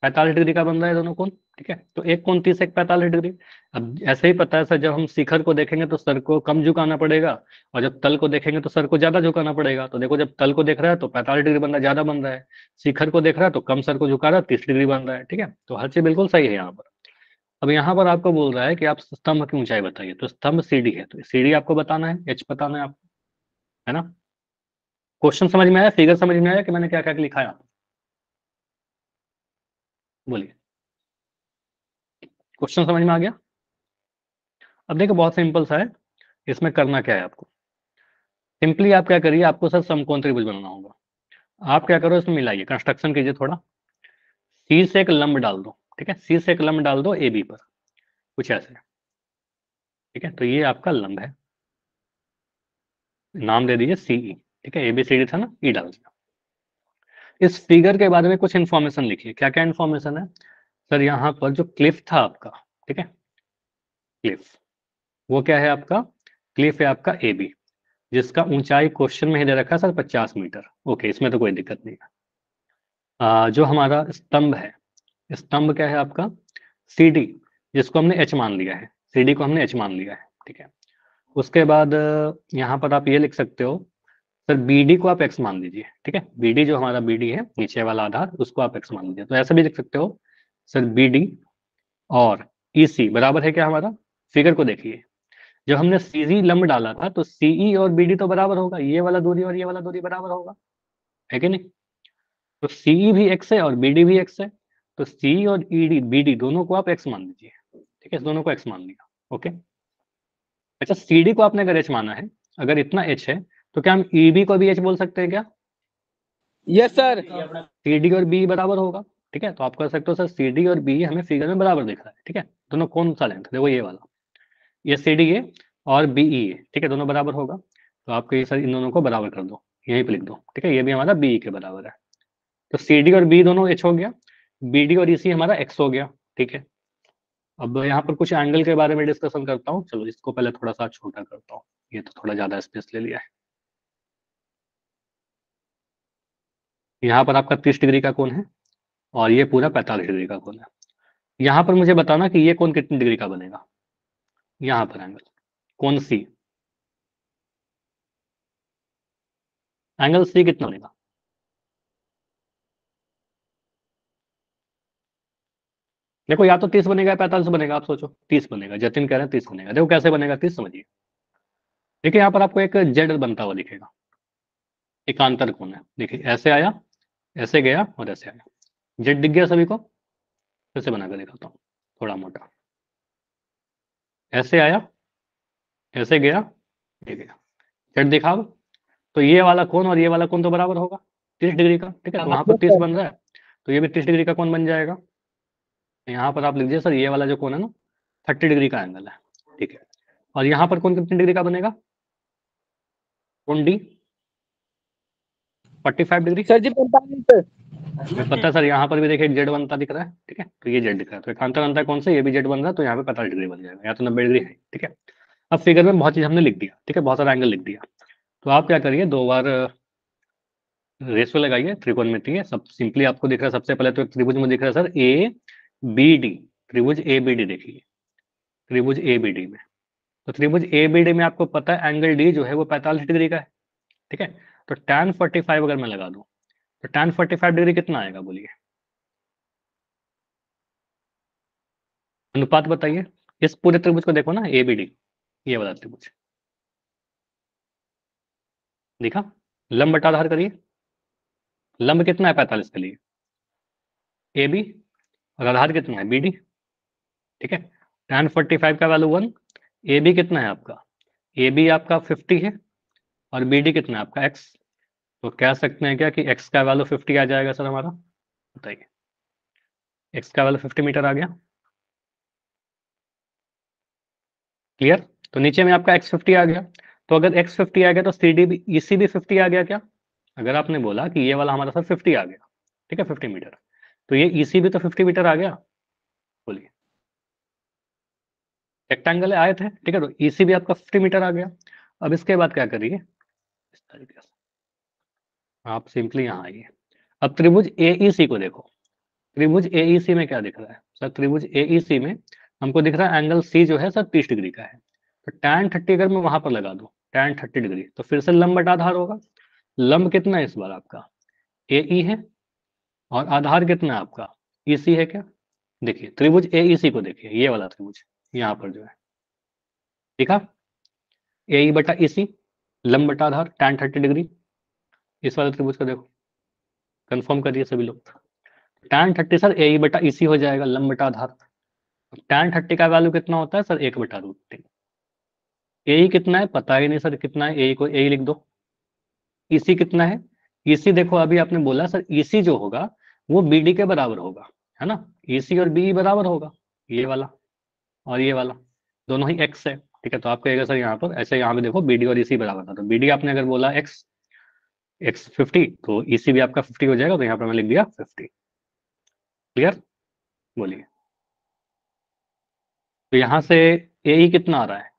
45 डिग्री का बन रहा है दोनों कोण, ठीक है। तो एक कोण 30, एक 45 डिग्री। अब ऐसे ही पता है सर, जब हम शिखर को देखेंगे तो सर को कम झुकाना पड़ेगा, और जब तल को देखेंगे तो सर को ज्यादा झुकाना पड़ेगा। तो देखो, जब तल को देख रहा है तो 45 डिग्री बन रहा है, ज्यादा बन रहा है। शिखर को देख रहा है तो कम सर को झुका रहा है, 30 डिग्री बन रहा है, ठीक है। तो हर चीज बिल्कुल सही है यहाँ पर। अब यहाँ पर आपको बोल रहा है कि आप स्तंभ की ऊंचाई बताइए, तो स्तंभ सीढ़ी है, तो सीढ़ी आपको बताना है, एच बताना है आपको, है ना। क्वेश्चन समझ में आया, फिगर समझ में आया कि मैंने क्या क्या लिखा है, बोलिए, क्वेश्चन समझ में आ गया। अब देखो बहुत सिंपल सा है, इसमें करना क्या है आपको, सिंपली आप क्या करिए, आपको सर समकोण त्रिभुज बनाना होगा। आप क्या करो, इसमें मिलाइए, कंस्ट्रक्शन कीजिए थोड़ा। सी से एक लंब डाल दो, ठीक है, सी से एक लंब डाल दो ए बी पर, कुछ ऐसे, ठीक है। तो ये आपका लंब है, नाम दे दीजिए सीई, ठीक है, एबीसीडी था ना, ई डाल दिया। इस फिगर के बारे में कुछ इन्फॉर्मेशन लिखिए, क्या क्या इन्फॉर्मेशन है सर। यहाँ पर जो क्लिफ था आपका, ठीक है, क्लिफ, वो क्या है आपका, क्लिफ है आपका ए बी, जिसका ऊंचाई क्वेश्चन में ही दे रखा है सर 50 मीटर। ओके, इसमें तो कोई दिक्कत नहीं है। जो हमारा स्तंभ है, स्तंभ क्या है आपका, सी डी, जिसको हमने एच मान लिया है, सी डी को हमने एच मान लिया है, ठीक है। उसके बाद यहाँ पर आप ये लिख सकते हो सर, बी डी को आप एक्स मान लीजिए, ठीक है, बी डी जो हमारा बी डी है, नीचे वाला आधार, उसको आप एक्स मान लीजिए। तो ऐसा भी लिख सकते हो सर, बी डी और ई सी बराबर है क्या हमारा, फिगर को देखिए, जब हमने सीधी लंब डाला था तो सीई और बीडी तो बराबर होगा, ये वाला दूरी और ये वाला दूरी बराबर होगा, है कि नहीं। तो सीई भी एक्स है और बीडी भी एक्स है, तो सी और ईडी बीडी दोनों को आप एक्स मान लीजिए, ठीक है, इस दोनों को एक्स मान लिया, ओके। अच्छा, सीडी को आपने अगर एच माना है, अगर इतना एच है, तो क्या हम ईबी को भी एच बोल सकते हैं क्या, यस सर। सीडी और बी बराबर होगा, ठीक है। तो आप कह सकते हो सर, सीडी और बी हमें फिगर में बराबर दिख रहा है, ठीक है। दोनों कौन सा लेंथ, देखो ये वाला, ये सी डी ए और बी ई ए, ठीक है, दोनों बराबर होगा। तो आपको ये सर इन दोनों को बराबर कर दो, यहीं पे लिख दो, ठीक है, ये भी हमारा बी ई के बराबर है। तो सी डी और बी दोनों एच हो गया, बी डी और ई सी हमारा एक्स हो गया, ठीक है। अब यहाँ पर कुछ एंगल के बारे में डिस्कशन करता हूँ, चलो इसको पहले थोड़ा सा छोटा करता हूँ, ये तो थोड़ा ज्यादा स्पेस ले लिया है। यहाँ पर आपका 30 डिग्री का कोण है, और ये पूरा 45 डिग्री का कोण है। यहाँ पर मुझे बताना कि ये कोण कितनी डिग्री का बनेगा, यहाँ पर एंगल, कोण सी, एंगल सी कितना बनेगा, देखो या तो 30 बनेगा या 45 बनेगा, आप सोचो। 30 बनेगा, जतिन कह रहे हैं 30 बनेगा, देखो कैसे बनेगा 30, समझिए। देखिए यहाँ पर आपको एक जेड बनता हुआ दिखेगा, एकांतर कोण है, देखिए ऐसे आया, ऐसे गया और ऐसे आया, जेड दिख गया सभी को। फिर से बना कर दिखाता हूँ, थोड़ा मोटा, ऐसे आया, ऐसे गया, ये गया, जेड दिखा अब? तो ये वाला कोण और ये वाला कोण तो बराबर होगा 30 डिग्री का, ठीक है। तो वहां पर 30 बन रहा है, तो ये भी 30 डिग्री का कोण बन जाएगा। यहाँ पर आप लिख दीजिए सर, ये वाला जो कोण है ना 30 डिग्री का एंगल है, ठीक है। और यहाँ पर कोण कितनी डिग्री का बनेगा, कोण डी 45 डिग्री। सर जी 45। मैं पता है सर, यहाँ पर भी देखिए एक जेड बनता दिख रहा है, ठीक है, तो ये जेड दिख रहा है, तो एकांतर बनता है कौन सा, ये भी जेड बन रहा है, तो यहाँ पे 45 डिग्री बन जाएगा, या तो 90 डिग्री है, ठीक है। अब फिगर में बहुत चीज हमने लिख दिया, ठीक है, बहुत सारा एंगल लिख दिया। तो आप क्या करिए, दो बार रेशियो लगाइए, त्रिकोणमिति है सब, सिंपली आपको दिख रहा है सबसे पहले तो एक त्रिभुज में दिख रहा है सर ए बी डी, त्रिभुज ए बी डी देखिए, त्रिभुज ए बी डी में, तो त्रिभुज ए बी डी में आपको पता है एंगल डी जो है वो 45 डिग्री का है, ठीक है। तो tan 45 अगर मैं लगा दूं, तो tan 45 डिग्री कितना आएगा, बोलिए, अनुपात बताइए, इस पूरे त्रिभुज को देखो ना, ABD, ये वाला त्रिभुज देखा, लंब बटा आधार करिए, लंब कितना है 45 के लिए AB, और आधार कितना है BD, ठीक है। tan 45 का वैल्यू 1, AB कितना है आपका, AB आपका 50 है, और BD कितना है आपका x। तो कह सकते हैं क्या कि x का वैल्यू 50 आ जाएगा सर हमारा, बताइए, x का वैल्यू 50 मीटर आ गया, क्लियर। तो नीचे में आपका x 50 आ गया, तो अगर x 50 आ गया तो CD भी, EC भी 50 आ गया क्या, अगर आपने बोला कि ये वाला हमारा सर 50 आ गया, ठीक है 50 मीटर, तो ये EC भी तो 50 मीटर आ गया, बोलिए, रेक्टेंगल आए थे, ठीक है, तो EC भी आपका 50 मीटर आ गया। अब इसके बाद क्या करिए, इस तरीके से आप सिंपली यहाँ आइए, अब त्रिभुज AEC को देखो, त्रिभुज AEC में क्या दिख रहा है सर, त्रिभुज AEC में हमको दिख रहा है एंगल C जो है सर 30 डिग्री का है, तो tan 30 अगर मैं वहां पर लगा दूं tan 30 डिग्री, तो फिर से लंब बटा आधार होगा, लंब कितना है इस बार आपका AE है, और आधार कितना है आपका EC है क्या, देखिए त्रिभुज AEC को देखिए, ये वाला त्रिभुज यहाँ पर जो है, देखा, AE बटा EC, लंब बटा आधार tan 30 डिग्री, इस वाले त्रिभुज को देखो, कंफर्म करिए सभी लोग, tan 30 सर AE बटा EC हो जाएगा, लंब बटा आधार, tan 30 का वैल्यू कितना होता है सर 1 बटा √3, AE कितना है पता ही नहीं सर कितना है, AE को AE लिख दो, EC कितना है, EC देखो अभी आपने बोला सर EC जो होगा वो BD के बराबर होगा, है ना, EC और BE बराबर होगा, ये वाला और ये वाला दोनों ही x है, ठीक है। तो आप कहेगा सर यहाँ पर ऐसे, यहाँ पे देखो BD और EC बराबर था, तो BD आपने अगर बोला x 50, तो EC भी आपका 50 हो जाएगा, तो यहाँ पर मैं लिख दिया 50, क्लियर, बोलिए। तो यहाँ से AE कितना आ रहा है,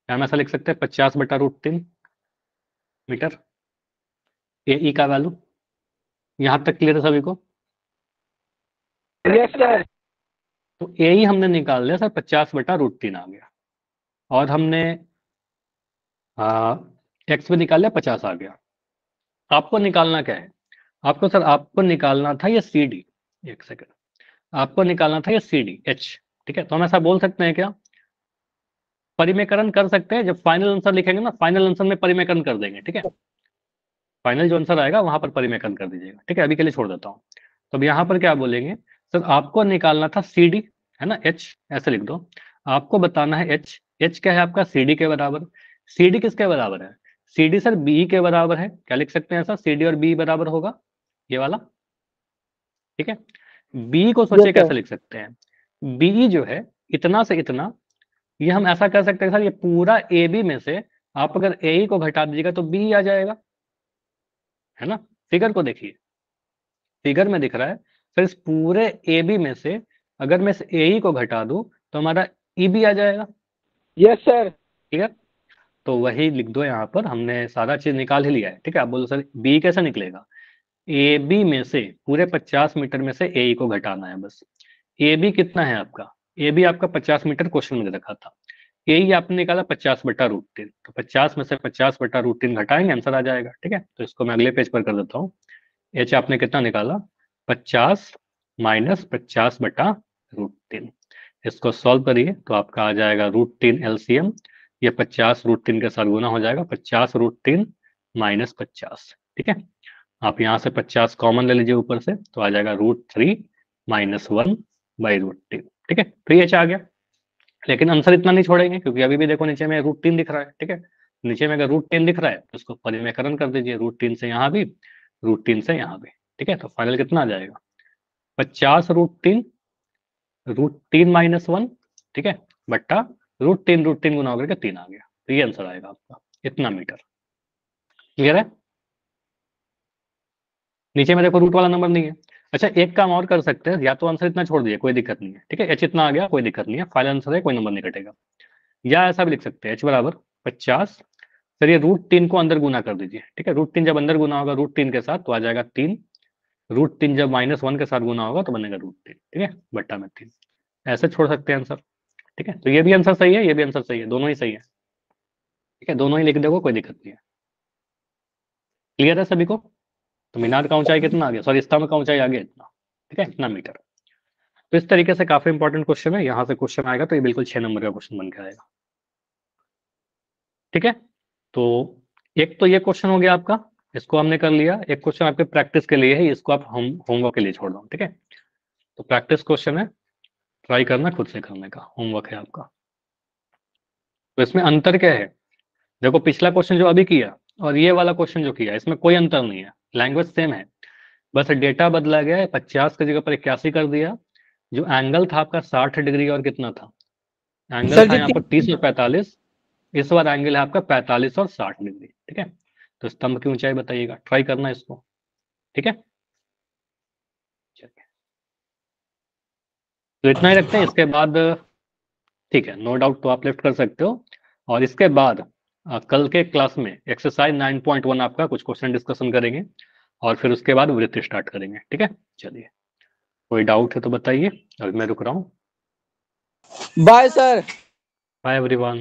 हम ऐसा लिख सकते हैं 50 बटा √3 मीटर, AE का वैल्यू, यहाँ तक क्लियर है सभी को, यस सर। तो AE हमने निकाल लिया सर 50 बटा √3 आ गया, और हमने x भी निकाल लिया 50 आ गया। आपको निकालना क्या है, आपको सर आपको निकालना था ये CD, एक सेकंड, आपको निकालना था ये CD H, ठीक है। तो हम ऐसा बोल सकते हैं क्या, परिमेकरण कर सकते हैं, जब फाइनल आंसर लिखेंगे ना, फाइनल आंसर में परिमेकरण कर देंगे, ठीक है, फाइनल जो आंसर आएगा वहां पर परिमेकरण कर दीजिएगा, ठीक है, अभी के लिए छोड़ देता हूँ। तो अब यहाँ पर क्या बोलेंगे, सर आपको निकालना था CD, है ना, H ऐसे लिख दो, आपको बताना है H क्या है आपका CD के बराबर, CD किसके बराबर है, CD सर BE के बराबर है, क्या लिख सकते हैं ऐसा, CD और BE बराबर होगा, ये वाला, ठीक है। BE को सोचिए कैसे लिख सकते हैं, BE जो है इतना से इतना, ये हम ऐसा कर सकते हैं सर, ये पूरा AB में से आप अगर AE को घटा दीजिएगा तो BE आ जाएगा, है ना, फिगर को देखिए, फिगर में दिख रहा है सर, इस पूरे AB में से अगर मैं इस AE को घटा दूं तो हमारा EB आ जाएगा, यस सर। ठीक है। तो वही लिख दो, यहाँ पर हमने सारा चीज निकाल ही लिया है, ठीक है। आप बोलो सर BE कैसे निकलेगा, AB में से पूरे 50 मीटर में से AE को घटाना है बस, AB कितना है आपका, AB आपका 50 मीटर क्वेश्चन में रखा था, AE आपने निकाला 50 बटा √3, तो 50 में से 50 बटा √3 घटाएंगे, आंसर आ जाएगा, ठीक है। तो इसको मैं अगले पेज पर कर देता हूँ, H आपने कितना निकाला 50 माइनस 50 बटा √3, इसको सॉल्व करिए तो आपका आ जाएगा √3 LCM, ये 50 √3 के साथ गुना हो जाएगा, 50 √3 माइनस 50, ठीक है। आप यहाँ से 50 कॉमन ले लीजिए ऊपर से, तो आ जाएगा √3 माइनस 1 बाई √3, ठीक है। तो ये आ गया, लेकिन आंसर इतना नहीं छोड़ेंगे, क्योंकि अभी भी देखो नीचे में √3 दिख रहा है, ठीक है। नीचे में अगर √3 दिख रहा है तो उसको परिमेकरण कर दीजिए, √3 से यहाँ भी, √3 से यहाँ भी, ठीक है। तो फाइनल कितना आ जाएगा 50 √3 माइनस 1, ठीक है, बट्टा √3 गुना होकर के 3 आ गया, तो ये आंसर आएगा आपका इतना मीटर, क्लियर है। नीचे में देखो रूट वाला नंबर नहीं है। अच्छा एक काम और कर सकते हैं, या तो आंसर इतना छोड़ दीजिए कोई दिक्कत नहीं है, ठीक है, H इतना आ गया कोई दिक्कत नहीं है, फाइनल आंसर है कोई नंबर नहीं कटेगा, या ऐसा भी लिख सकते हैं H बराबर 50, सर ये √3 को अंदर गुना कर दीजिए, ठीक है, √3 जब अंदर गुना होगा √3 के साथ तो आ जाएगा 3, √3 जब -1 के साथ गुना होगा तो बनेगा √3, ठीक है, बट्टा में 3, ऐसे छोड़ सकते हैं आंसर, ठीक है। तो ये भी आंसर सही है, ये भी आंसर सही है, दोनों ही सही है, ठीक है, दोनों ही लिख देखो कोई दिक्कत नहीं है, क्लियर है सभी को। तो मीनार का ऊंचाई कितना आ गया, सॉरी स्तंभ का ऊंचाई आ गया इतना, ठीक है, इतना मीटर। तो इस तरीके से काफी इंपॉर्टेंट क्वेश्चन है, यहाँ से क्वेश्चन आएगा तो ये बिल्कुल 6 नंबर का क्वेश्चन बन के आएगा। ठीक है, तो एक तो ये क्वेश्चन हो गया आपका, इसको हमने कर लिया। एक क्वेश्चन आपके प्रैक्टिस के लिए है, इसको आप होमवर्क के लिए छोड़ दो। ठीक है, तो प्रैक्टिस क्वेश्चन है, ट्राई करना खुद से करने का, होमवर्क है आपका। तो इसमें अंतर क्या है, देखो पिछला क्वेश्चन जो अभी किया और ये वाला क्वेश्चन जो किया, इसमें कोई अंतर नहीं है, लैंग्वेज सेम है, बस डेटा बदला गया है, 50 की जगह पर 81 कर दिया। जो एंगल था आपका 60 डिग्री और कितना था, एंगल सर था जी यहाँ पर 30 और 45, इस बार एंगल है आपका 45 और 60 डिग्री। ठीक है, तो स्तंभ की ऊंचाई बताइएगा, ट्राई करना इसको। ठीक है, चलिए तो इतना ही रखते हैं, इसके बाद ठीक है, नो डाउट तो आप लिफ्ट कर सकते हो। और इसके बाद कल के क्लास में एक्सरसाइज 9.1 आपका कुछ क्वेश्चन डिस्कशन करेंगे और फिर उसके बाद वृत्त स्टार्ट करेंगे। ठीक है, चलिए कोई डाउट है तो बताइए, अभी मैं रुक रहा हूँ। Bye sir. Bye everyone.